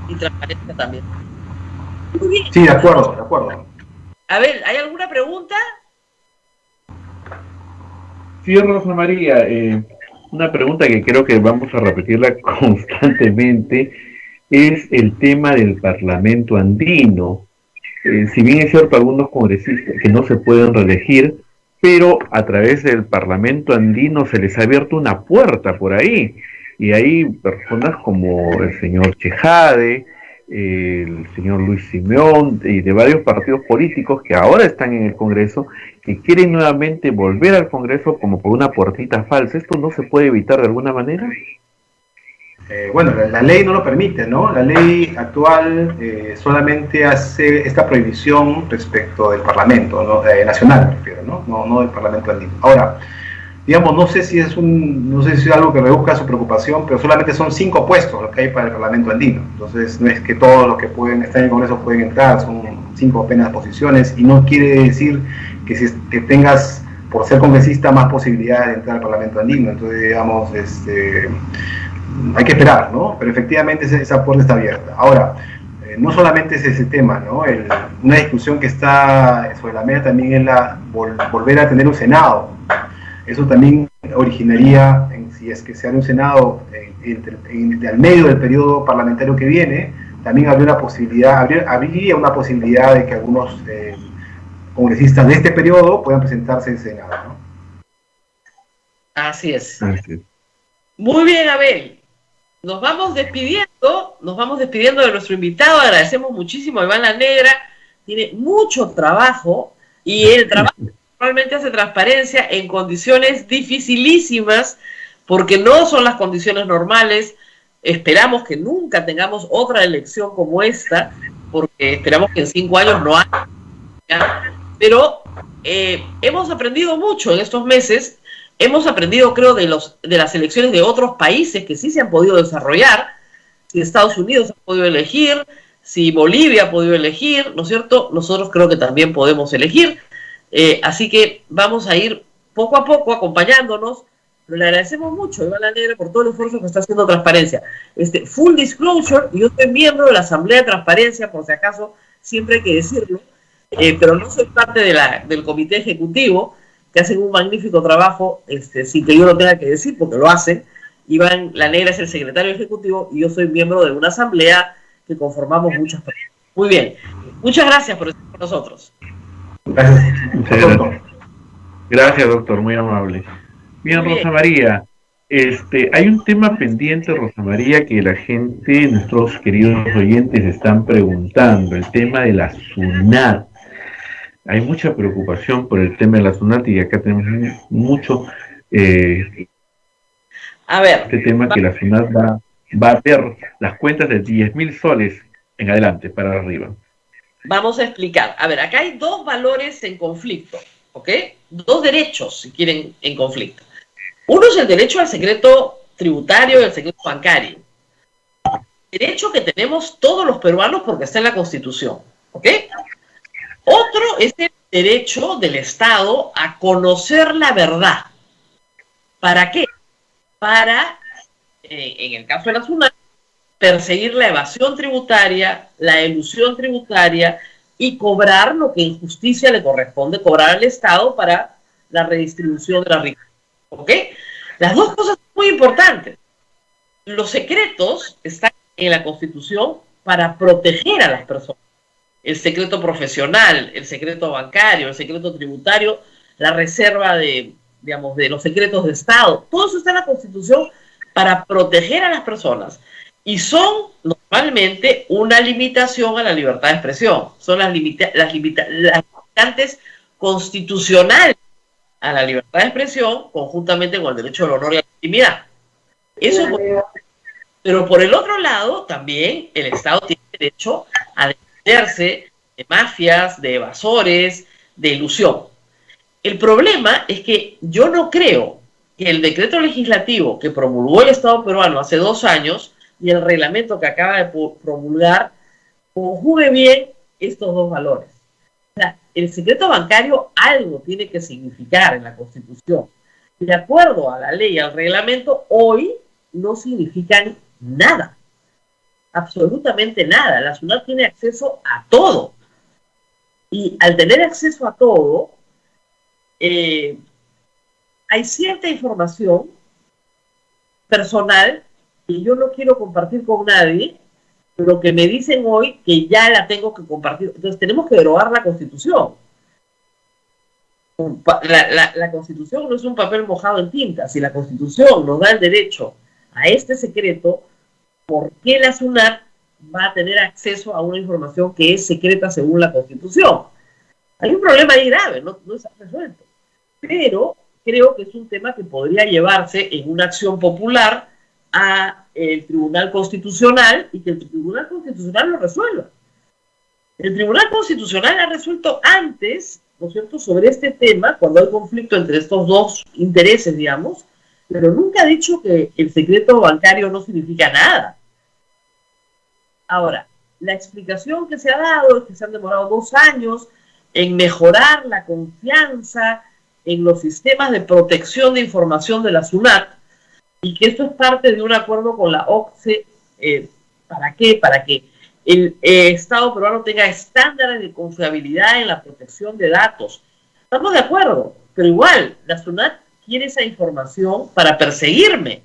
y transparencia también. Muy bien. Sí, de acuerdo, de acuerdo. A ver, ¿hay alguna pregunta? Sí, Rosa María, una pregunta que creo que vamos a repetirla constantemente es el tema del Parlamento andino. Si bien es cierto, algunos congresistas que no se pueden reelegir, pero a través del Parlamento andino se les ha abierto una puerta por ahí. Y hay personas como el señor Chejade, el señor Luis Simeón y de varios partidos políticos que ahora están en el Congreso, que quieren nuevamente volver al Congreso como por una puertita falsa. ¿Esto no se puede evitar de alguna manera? Bueno, la ley no lo permite, ¿no? La ley actual solamente hace esta prohibición respecto del Parlamento, ¿no? Nacional, prefiero, ¿no? No del Parlamento andino. Ahora, digamos, no sé si es algo que reduzca su preocupación, pero solamente son 5 puestos los que hay para el Parlamento andino. Entonces, no es que todos los que pueden estar en el Congreso pueden entrar, son 5 apenas posiciones, y no quiere decir que tengas, por ser congresista, más posibilidades de entrar al Parlamento andino. Entonces, digamos, hay que esperar, ¿no? Pero efectivamente esa puerta está abierta. Ahora, no solamente es ese tema, ¿no? Una discusión que está sobre la mesa también es volver a tener un Senado. Eso también originaría, si es que se hace un Senado al medio del periodo parlamentario que viene, también abriría una posibilidad de que algunos congresistas de este periodo puedan presentarse en Senado, ¿no? Así es. Muy bien, Abel. Nos vamos despidiendo de nuestro invitado. Agradecemos muchísimo a Iván La Negra. Tiene mucho trabajo y el trabajo realmente hace transparencia en condiciones dificilísimas, porque no son las condiciones normales. Esperamos que nunca tengamos otra elección como esta, porque esperamos que en 5 años no haya. Pero hemos aprendido mucho en estos meses. Hemos aprendido, creo, de las elecciones de otros países que sí se han podido desarrollar. Si Estados Unidos ha podido elegir, si Bolivia ha podido elegir, ¿no es cierto? Nosotros creo que también podemos elegir. Así que vamos a ir poco a poco acompañándonos. Pero le agradecemos mucho a Iván La Negra por todo el esfuerzo que está haciendo Transparencia. Full disclosure, yo soy miembro de la Asamblea de Transparencia, por si acaso, siempre hay que decirlo, pero no soy parte del comité ejecutivo, que hacen un magnífico trabajo, sin que yo lo tenga que decir, porque lo hacen. Iván La Negra es el secretario ejecutivo y yo soy miembro de una asamblea que conformamos muchas personas. Muy bien. Muchas gracias por estar con nosotros. Gracias, doctor. Gracias, doctor, muy amable. Bien, Rosa María, hay un tema pendiente, Rosa María, que la gente, nuestros queridos oyentes, están preguntando, el tema de la SUNAT. Hay mucha preocupación por el tema de la SUNAT y acá tenemos mucho este tema que la SUNAT va a ver las cuentas de 10.000 soles en adelante, para arriba. Vamos a explicar. A ver, acá hay 2 valores en conflicto, ¿ok? 2 derechos, si quieren, en conflicto. Uno es el derecho al secreto tributario y al secreto bancario. Derecho que tenemos todos los peruanos porque está en la Constitución, ¿ok? Otro es el derecho del Estado a conocer la verdad. ¿Para qué? Para, en el caso de la SUNAT, perseguir la evasión tributaria, la elusión tributaria y cobrar lo que en justicia le corresponde cobrar al Estado para la redistribución de la riqueza. ¿Ok? Las 2 cosas son muy importantes. Los secretos están en la Constitución para proteger a las personas. El secreto profesional, el secreto bancario, el secreto tributario, la reserva de los secretos de Estado, todo eso está en la Constitución para proteger a las personas. Y son normalmente una limitación a la libertad de expresión. Son las limitantes constitucionales a la libertad de expresión, conjuntamente con el derecho al honor y a la intimidad. Eso Pero por el otro lado, también el Estado tiene derecho a defenderse de mafias, de evasores, de ilusión. El problema es que yo no creo que el decreto legislativo que promulgó el Estado peruano hace 2 años y el reglamento que acaba de promulgar conjugue bien estos dos valores. O sea, el secreto bancario algo tiene que significar en la Constitución. De acuerdo a la ley y al reglamento, hoy no significan nada. Absolutamente nada. La SUNAT tiene acceso a todo. Y al tener acceso a todo, hay cierta información personal que yo no quiero compartir con nadie, pero que me dicen hoy que ya la tengo que compartir. Entonces tenemos que derogar la Constitución. La Constitución no es un papel mojado en tinta. Si la Constitución nos da el derecho a este secreto, ¿por qué la SUNAT va a tener acceso a una información que es secreta según la Constitución? Hay un problema ahí grave, no está resuelto. Pero creo que es un tema que podría llevarse en una acción popular a el Tribunal Constitucional y que el Tribunal Constitucional lo resuelva. El Tribunal Constitucional ha resuelto antes, ¿no es cierto?, sobre este tema, cuando hay conflicto entre estos dos intereses, digamos, pero nunca ha dicho que el secreto bancario no significa nada. Ahora, la explicación que se ha dado es que se han demorado 2 años en mejorar la confianza en los sistemas de protección de información de la SUNAT, y que esto es parte de un acuerdo con la OCDE. ¿Para qué? Para que el Estado peruano tenga estándares de confiabilidad en la protección de datos. Estamos de acuerdo, pero igual, la SUNAT quiere esa información para perseguirme.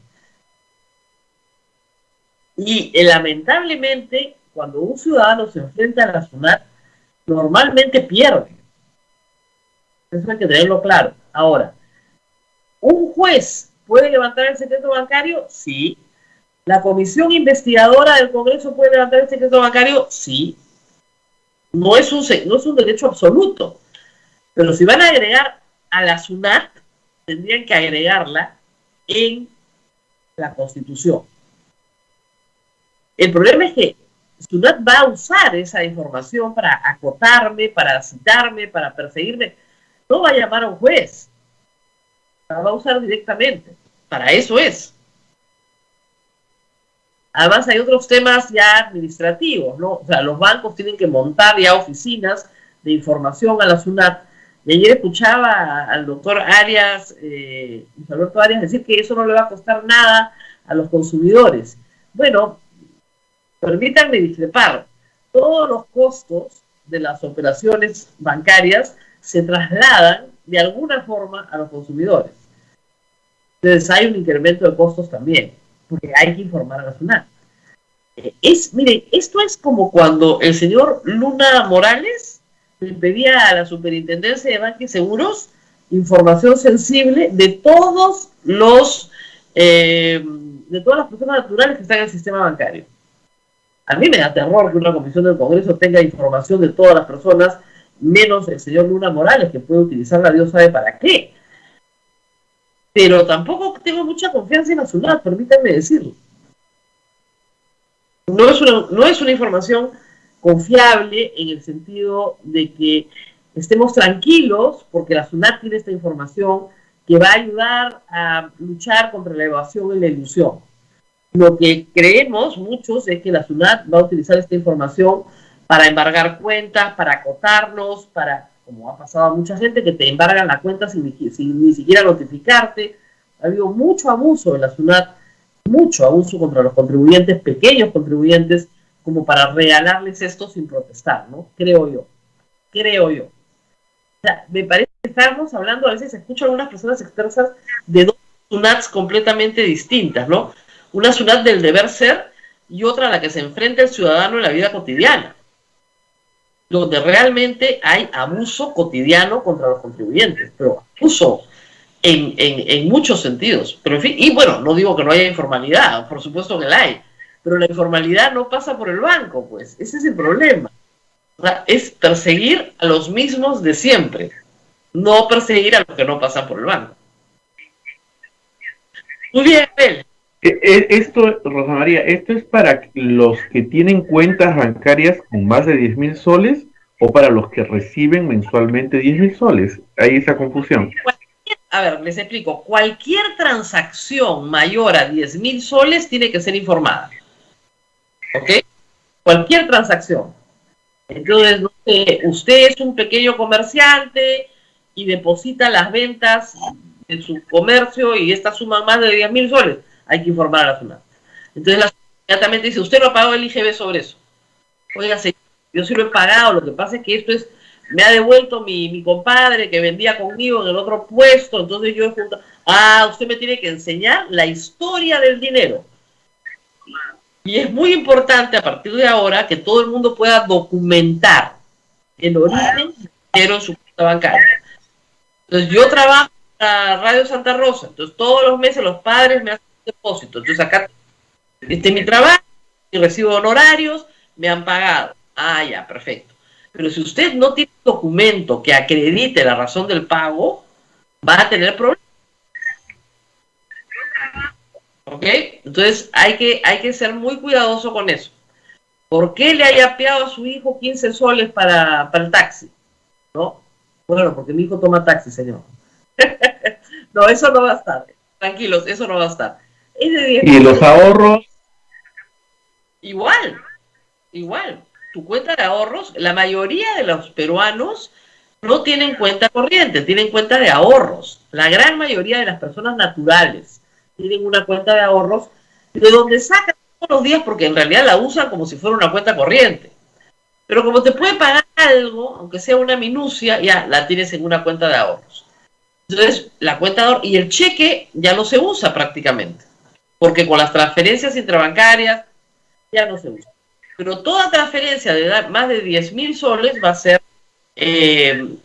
Y lamentablemente, cuando un ciudadano se enfrenta a la SUNAT, normalmente pierde. Eso hay que tenerlo claro. Ahora, ¿un juez puede levantar el secreto bancario? Sí. ¿La comisión investigadora del Congreso puede levantar el secreto bancario? Sí. No es un derecho absoluto. Pero si van a agregar a la SUNAT, tendrían que agregarla en la Constitución. El problema es que SUNAT va a usar esa información para acotarme, para citarme, para perseguirme. No va a llamar a un juez. La va a usar directamente. Para eso es. Además hay otros temas ya administrativos, ¿no? O sea, los bancos tienen que montar ya oficinas de información a la SUNAT. Y ayer escuchaba al doctor Arias, Luis Alberto Arias, decir que eso no le va a costar nada a los consumidores. Bueno, permítanme discrepar. Todos los costos de las operaciones bancarias se trasladan de alguna forma a los consumidores. Entonces hay un incremento de costos también, porque hay que informar a la SUNAT. Miren, esto es como cuando el señor Luna Morales le pedía a la Superintendencia de Banca y Seguros información sensible de todos los de todas las personas naturales que están en el sistema bancario. A mí me da terror que una comisión del Congreso tenga información de todas las personas, menos el señor Luna Morales, que puede utilizarla Dios sabe para qué. Pero tampoco tengo mucha confianza en la SUNAT, permítanme decirlo. No es una información confiable en el sentido de que estemos tranquilos porque la SUNAT tiene esta información que va a ayudar a luchar contra la evasión y la ilusión. Lo que creemos muchos es que la SUNAT va a utilizar esta información para embargar cuentas, para acotarnos, para, como ha pasado a mucha gente, que te embargan la cuenta sin ni siquiera notificarte. Ha habido mucho abuso en la SUNAT, mucho abuso contra los contribuyentes, pequeños contribuyentes, como para regalarles esto sin protestar, ¿no? Creo yo. O sea, me parece que estamos hablando, a veces escucho a algunas personas expresas de dos SUNATs completamente distintas, ¿no? Una SUNAT del deber ser y otra a la que se enfrenta el ciudadano en la vida cotidiana, donde realmente hay abuso cotidiano contra los contribuyentes, pero abuso en muchos sentidos. Pero en fin, y bueno, no digo que no haya informalidad, por supuesto que la hay, pero la informalidad no pasa por el banco, pues, ese es el problema. O sea, es perseguir a los mismos de siempre, no perseguir a los que no pasan por el banco. Muy bien, Abel. Esto, Rosa María, ¿esto es para los que tienen cuentas bancarias con más de 10.000 soles o para los que reciben mensualmente 10.000 soles? Hay esa confusión. A ver, les explico. Cualquier transacción mayor a 10.000 soles tiene que ser informada. ¿Ok? Cualquier transacción. Entonces, no sé, usted es un pequeño comerciante y deposita las ventas de su comercio y estas suman más de 10.000 soles. Hay que informar a la SUNAT. Entonces, la SUNAT inmediatamente dice, usted no ha pagado el IGB sobre eso. Oiga, señor, yo sí lo he pagado, lo que pasa es que esto es, me ha devuelto mi compadre que vendía conmigo en el otro puesto, entonces yo he juntado. Ah, usted me tiene que enseñar la historia del dinero. Y es muy importante a partir de ahora que todo el mundo pueda documentar el origen del dinero en su cuenta bancaria. Entonces yo trabajo para Radio Santa Rosa, entonces todos los meses los padres me hacen un depósito. Entonces acá, este es mi trabajo, y recibo honorarios, me han pagado. Ah, ya, perfecto. Pero si usted no tiene un documento que acredite la razón del pago, va a tener problemas. ¿Ok? Entonces hay que ser muy cuidadoso con eso. ¿Por qué le haya apeado a su hijo 15 soles para el taxi? ¿No? Bueno, porque mi hijo toma taxi, señor. No, eso no va a estar. Tranquilos, eso no va a estar. Es de 10 ¿Y los ahorros? Igual. Tu cuenta de ahorros, la mayoría de los peruanos no tienen cuenta corriente, tienen cuenta de ahorros. La gran mayoría de las personas naturales tienen una cuenta de ahorros de donde sacan todos los días porque en realidad la usan como si fuera una cuenta corriente. Pero como te puede pagar algo, aunque sea una minucia, ya la tienes en una cuenta de ahorros. Entonces, la cuenta de ahorros y el cheque ya no se usa prácticamente, porque con las transferencias intrabancarias ya no se usa. Pero toda transferencia de más de 10.000 soles va a ser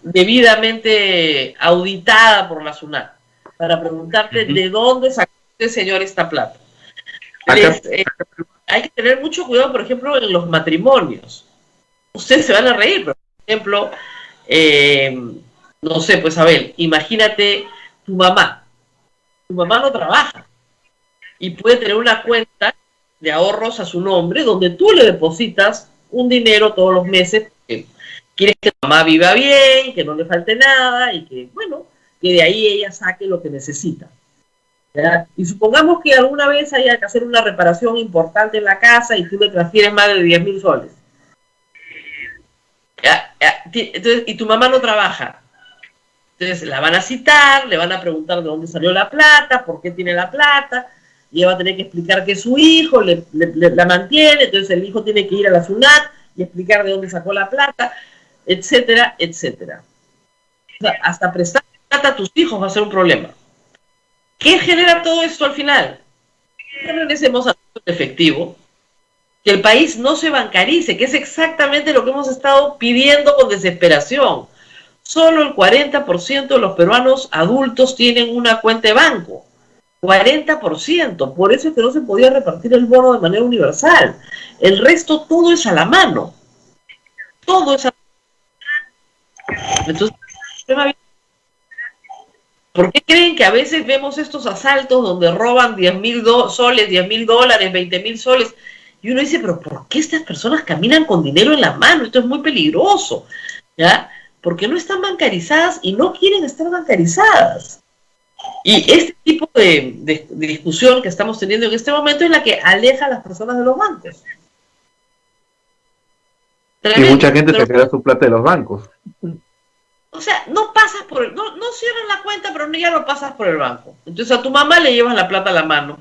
debidamente auditada por la SUNAT para preguntarte de dónde sacó este señor esta plata. Hay que tener mucho cuidado, por ejemplo, en los matrimonios. Ustedes se van a reír, pero, por ejemplo, no sé, pues Abel, imagínate tu mamá. Tu mamá no trabaja y puede tener una cuenta de ahorros a su nombre donde tú le depositas un dinero todos los meses porque quieres que tu mamá viva bien, que no le falte nada y que, bueno, que de ahí ella saque lo que necesita. ¿Ya? Y supongamos que alguna vez haya que hacer una reparación importante en la casa y tú le transfieres más de 10.000 soles. Entonces, y tu mamá no trabaja. Entonces la van a citar, le van a preguntar de dónde salió la plata, por qué tiene la plata, y ella va a tener que explicar que su hijo la mantiene, entonces el hijo tiene que ir a la SUNAT y explicar de dónde sacó la plata, etcétera, etcétera. O sea, hasta prestar plata a tus hijos va a ser un problema. ¿Qué genera todo esto al final? Que regresemos al efectivo, que el país no se bancarice, que es exactamente lo que hemos estado pidiendo con desesperación. Solo el 40% de los peruanos adultos tienen una cuenta de banco. 40%. Por eso es que no se podía repartir el bono de manera universal. El resto todo es a la mano. Todo es a la mano. Entonces, ¿por qué creen que a veces vemos estos asaltos donde roban 10.000 soles, 10.000 dólares, 20.000 soles? Y uno dice, pero ¿por qué estas personas caminan con dinero en la mano? Esto es muy peligroso, ¿ya? Porque no están bancarizadas y no quieren estar bancarizadas. Y este tipo de discusión que estamos teniendo en este momento es la que aleja a las personas de los bancos. Tremendo, y mucha gente se queda su plata de los bancos. O sea, no pasas por no cierras la cuenta, pero ya no pasas por el banco. Entonces a tu mamá le llevas la plata a la mano.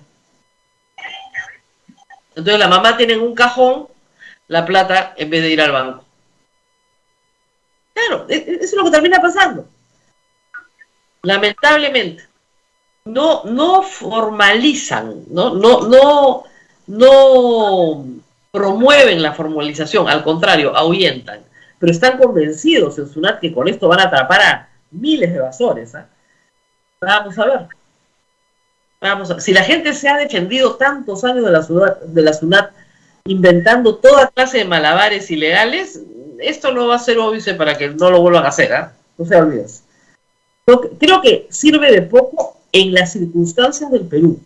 Entonces la mamá tiene en un cajón la plata en vez de ir al banco. Claro, eso es lo que termina pasando. Lamentablemente. No formalizan, no promueven la formalización, al contrario, ahuyentan. Pero están convencidos en SUNAT que con esto van a atrapar a miles de evasores. ¿Eh? Vamos a ver. Si la gente se ha defendido tantos años de la SUNAT inventando toda clase de malabares ilegales, esto no va a ser óbice para que no lo vuelvan a hacer. ¿Eh? No se olviden. Creo que sirve de poco en las circunstancias del Perú.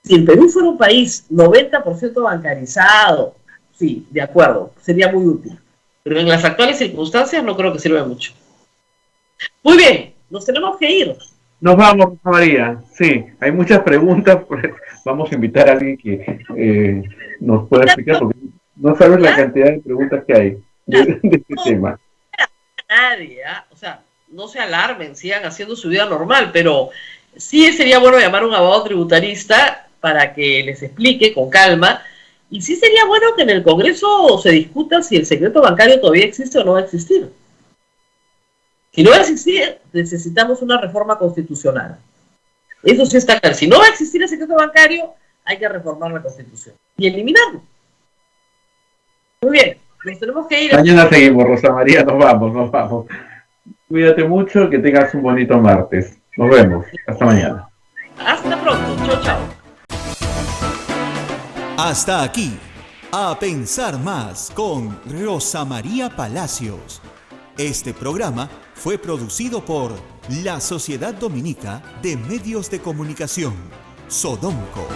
Si el Perú fuera un país 90% bancarizado, sí, de acuerdo, sería muy útil. Pero en las actuales circunstancias no creo que sirva mucho. Muy bien, nos tenemos que ir. Nos vamos, Rosa María. Sí, hay muchas preguntas. Vamos a invitar a alguien que nos pueda explicar, porque no sabes la cantidad de preguntas que hay de este tema. Nadie, o sea, no se alarmen, sigan haciendo su vida normal, pero sí sería bueno llamar a un abogado tributarista para que les explique con calma. Y sí sería bueno que en el Congreso se discuta si el secreto bancario todavía existe o no va a existir. Si no va a existir, necesitamos una reforma constitucional. Eso sí está claro. Si no va a existir el secreto bancario, hay que reformar la Constitución y eliminarlo. Muy bien, nos tenemos que ir. Mañana seguimos, Rosa María, nos vamos. Cuídate mucho, que tengas un bonito martes. Nos vemos. Hasta mañana. Hasta pronto. Chao, chao. Hasta aquí, A Pensar Más con Rosa María Palacios. Este programa fue producido por la Sociedad Dominica de Medios de Comunicación, Sodomco.